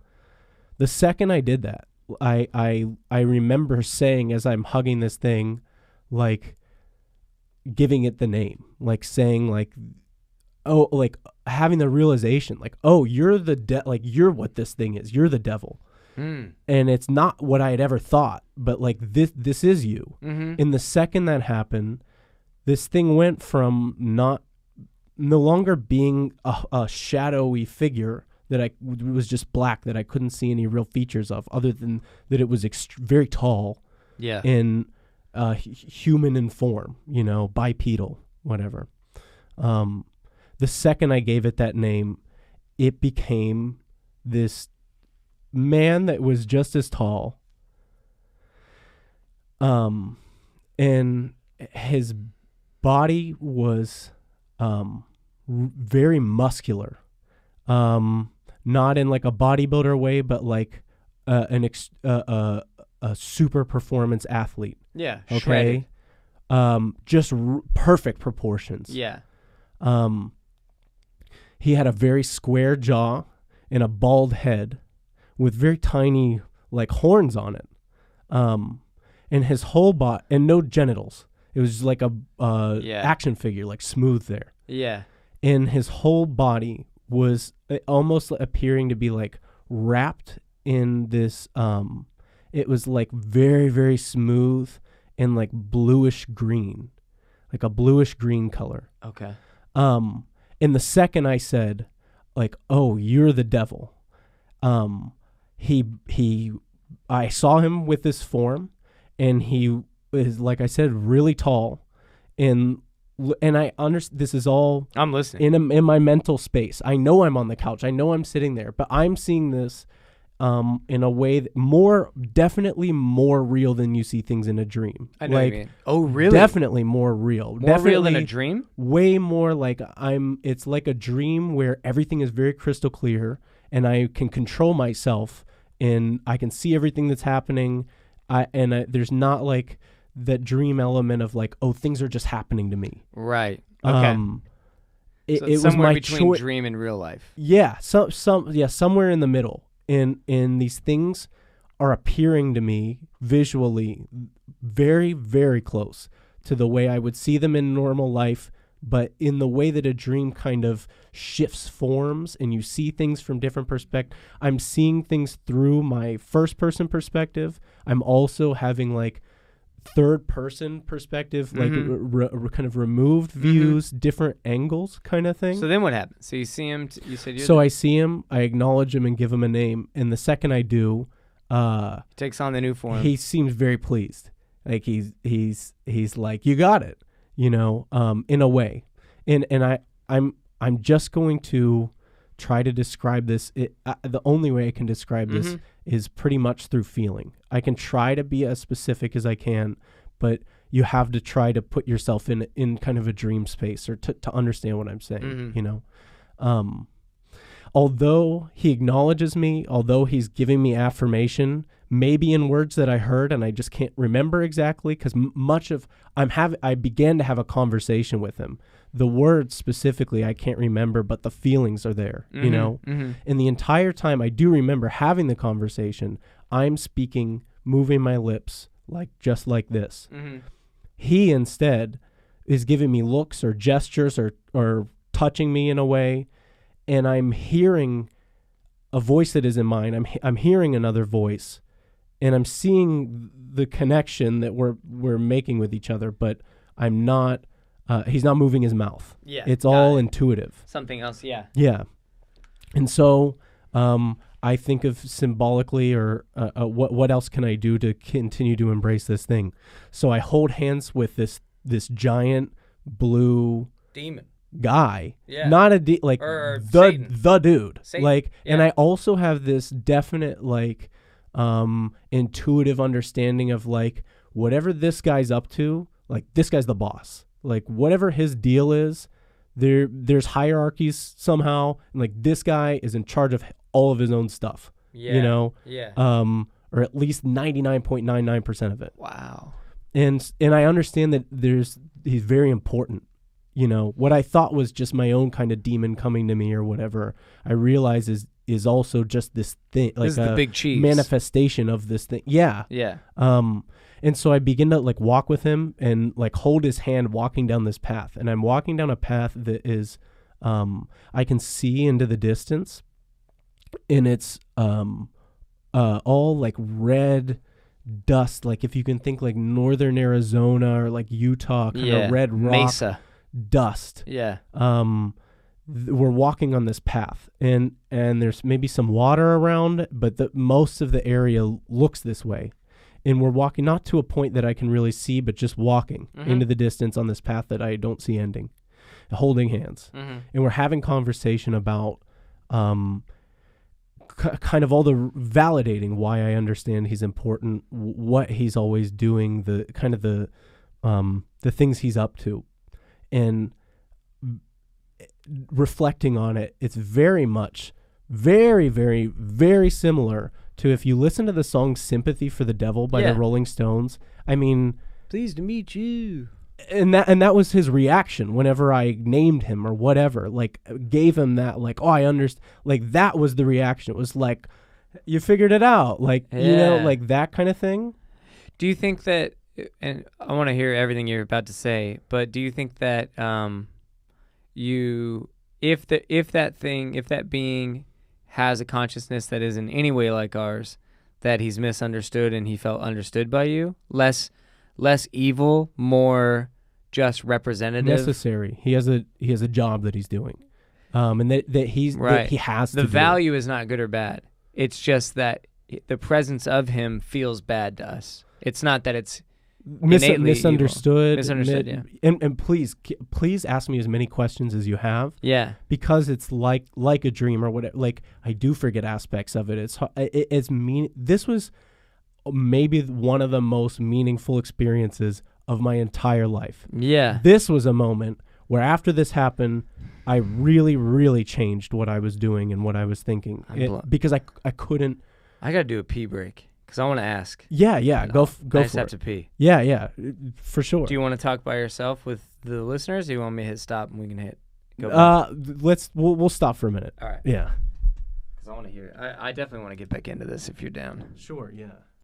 The second I did that, I remember saying, as I'm hugging this thing, like giving it the name, like saying like, oh, like having the realization, like, oh, you're like you're what this thing is. You're the devil. Mm. And it's not what I had ever thought, but like this is you. Mm-hmm. In the second that happened, this thing went from no longer being a shadowy figure that was just black, that I couldn't see any real features of, other than that it was very tall, and human in form, bipedal, whatever. The second I gave it that name, it became this man that was just as tall, and his body was very muscular, not in like a bodybuilder way, but like a super performance athlete. Yeah. Okay. Just perfect proportions. Yeah. He had a very square jaw and a bald head with very tiny like horns on it. And his whole body, and no genitals. It was like a action figure, like smooth there. Yeah. And his whole body was almost appearing to be like wrapped in this, it was like very, very smooth and like bluish green, like a bluish green color. Okay. And the second I said, like, oh, you're the devil, I saw him with this form, and he is, like I said, really tall, and I understand this is all, I'm listening, in my mental space. I know I'm on the couch. I know I'm sitting there, but I'm seeing this in a way that definitely more real than you see things in a dream. I know like, what you mean. Oh, really? Definitely more real. More definitely real than a dream? Way more like it's like a dream where everything is very crystal clear, and I can control myself, and I can see everything that's happening. There's not like that dream element of like, oh, things are just happening to me. Right. Okay. It somewhere was my between dream and real life. Yeah. Somewhere in the middle. And these things are appearing to me visually very, very close to the way I would see them in normal life, but in the way that a dream kind of shifts forms and you see things from different perspectives. I'm seeing things through my first person perspective. I'm also having like third person perspective, like kind of removed views, different angles kind of thing. So then what happens? So you see him, you said you're So I see him, I acknowledge him and give him a name. And the second I do, he takes on the new form. He seems very pleased. Like he's like, you got it, in a way. And I'm just going to try to describe this. The only way I can describe this is pretty much through feeling. I can try to be as specific as I can, but you have to try to put yourself in kind of a dream space, or to understand what I'm saying, Although he acknowledges me, although he's giving me affirmation, maybe in words that I heard and I just can't remember exactly, because I began to have a conversation with him. The words specifically I can't remember, but the feelings are there, And the entire time I do remember having the conversation, I'm speaking, moving my lips just like this. He instead is giving me looks or gestures or touching me in a way, and I'm hearing a voice that is in mine. I'm hearing another voice, and I'm seeing the connection that we're making with each other, but I'm not. He's not moving his mouth. Yeah. It's got all it. intuitive. Something else. Yeah. Yeah. And so I think of symbolically, or what else can I do to continue to embrace this thing? So I hold hands with this giant blue Demon. guy, Yeah. not Or the Satan. the dude. Satan. Like, Yeah. and I also have this definite like intuitive understanding of like whatever this guy's up to, like this guy's the boss. Like whatever his deal is, there's hierarchies somehow, and like this guy is in charge of all of his own stuff. Yeah. You know? Yeah. Or at least 99.99% of it. Wow. And I understand that he's very important. You know, what I thought was just my own kind of demon coming to me or whatever, I realize is also just this thing, like This is the big cheese. manifestation of this thing. Yeah. Yeah. And so I begin to like walk with him and like hold his hand walking down this path. And I'm walking down a path that is, I can see into the distance, and it's all like red dust. Like if you can think like northern Arizona or like Utah, kind of red rock. Mesa. Dust. Yeah. We're walking on this path, and there's maybe some water around, but most of the area looks this way. And we're walking not to a point that I can really see, but just walking into the distance on this path that I don't see ending, holding hands. Mm-hmm. And we're having conversation about kind of all the validating why I understand he's important, what he's always doing, the kind of the things he's up to. And reflecting on it, it's very much, very, very, very similar to if you listen to the song Sympathy for the Devil by the Rolling Stones. I mean, pleased to meet you. And that was his reaction whenever I named him or whatever, like gave him that, like, oh, I understand. Like that was the reaction. It was like, you figured it out. Like, you know, like that kind of thing. Do you think that, and I want to hear everything you're about to say, but do you think that if that being has a consciousness that is in any way like ours, that he's misunderstood and he felt understood by you, less evil, more just representative, necessary. He has a job that he's doing, and that he has the to value is not good or bad. It's just that the presence of him feels bad to us. It's not that it's misunderstood. Yeah. And please ask me as many questions as you have. Yeah. Because it's like a dream or whatever. Like I do forget aspects of it. It's this was maybe one of the most meaningful experiences of my entire life. Yeah. This was a moment where after this happened, I really, really changed what I was doing and what I was thinking. Because I couldn't. I got to do a pee break. Because I want to ask. Yeah. Go I for just have it. to pee. Yeah, for sure. Do you want to talk by yourself with the listeners, or do you want me to hit stop and we can hit go back? We'll stop for a minute. All right. Yeah. Because I want to hear it. I definitely want to get back into this if you're down. Sure, yeah.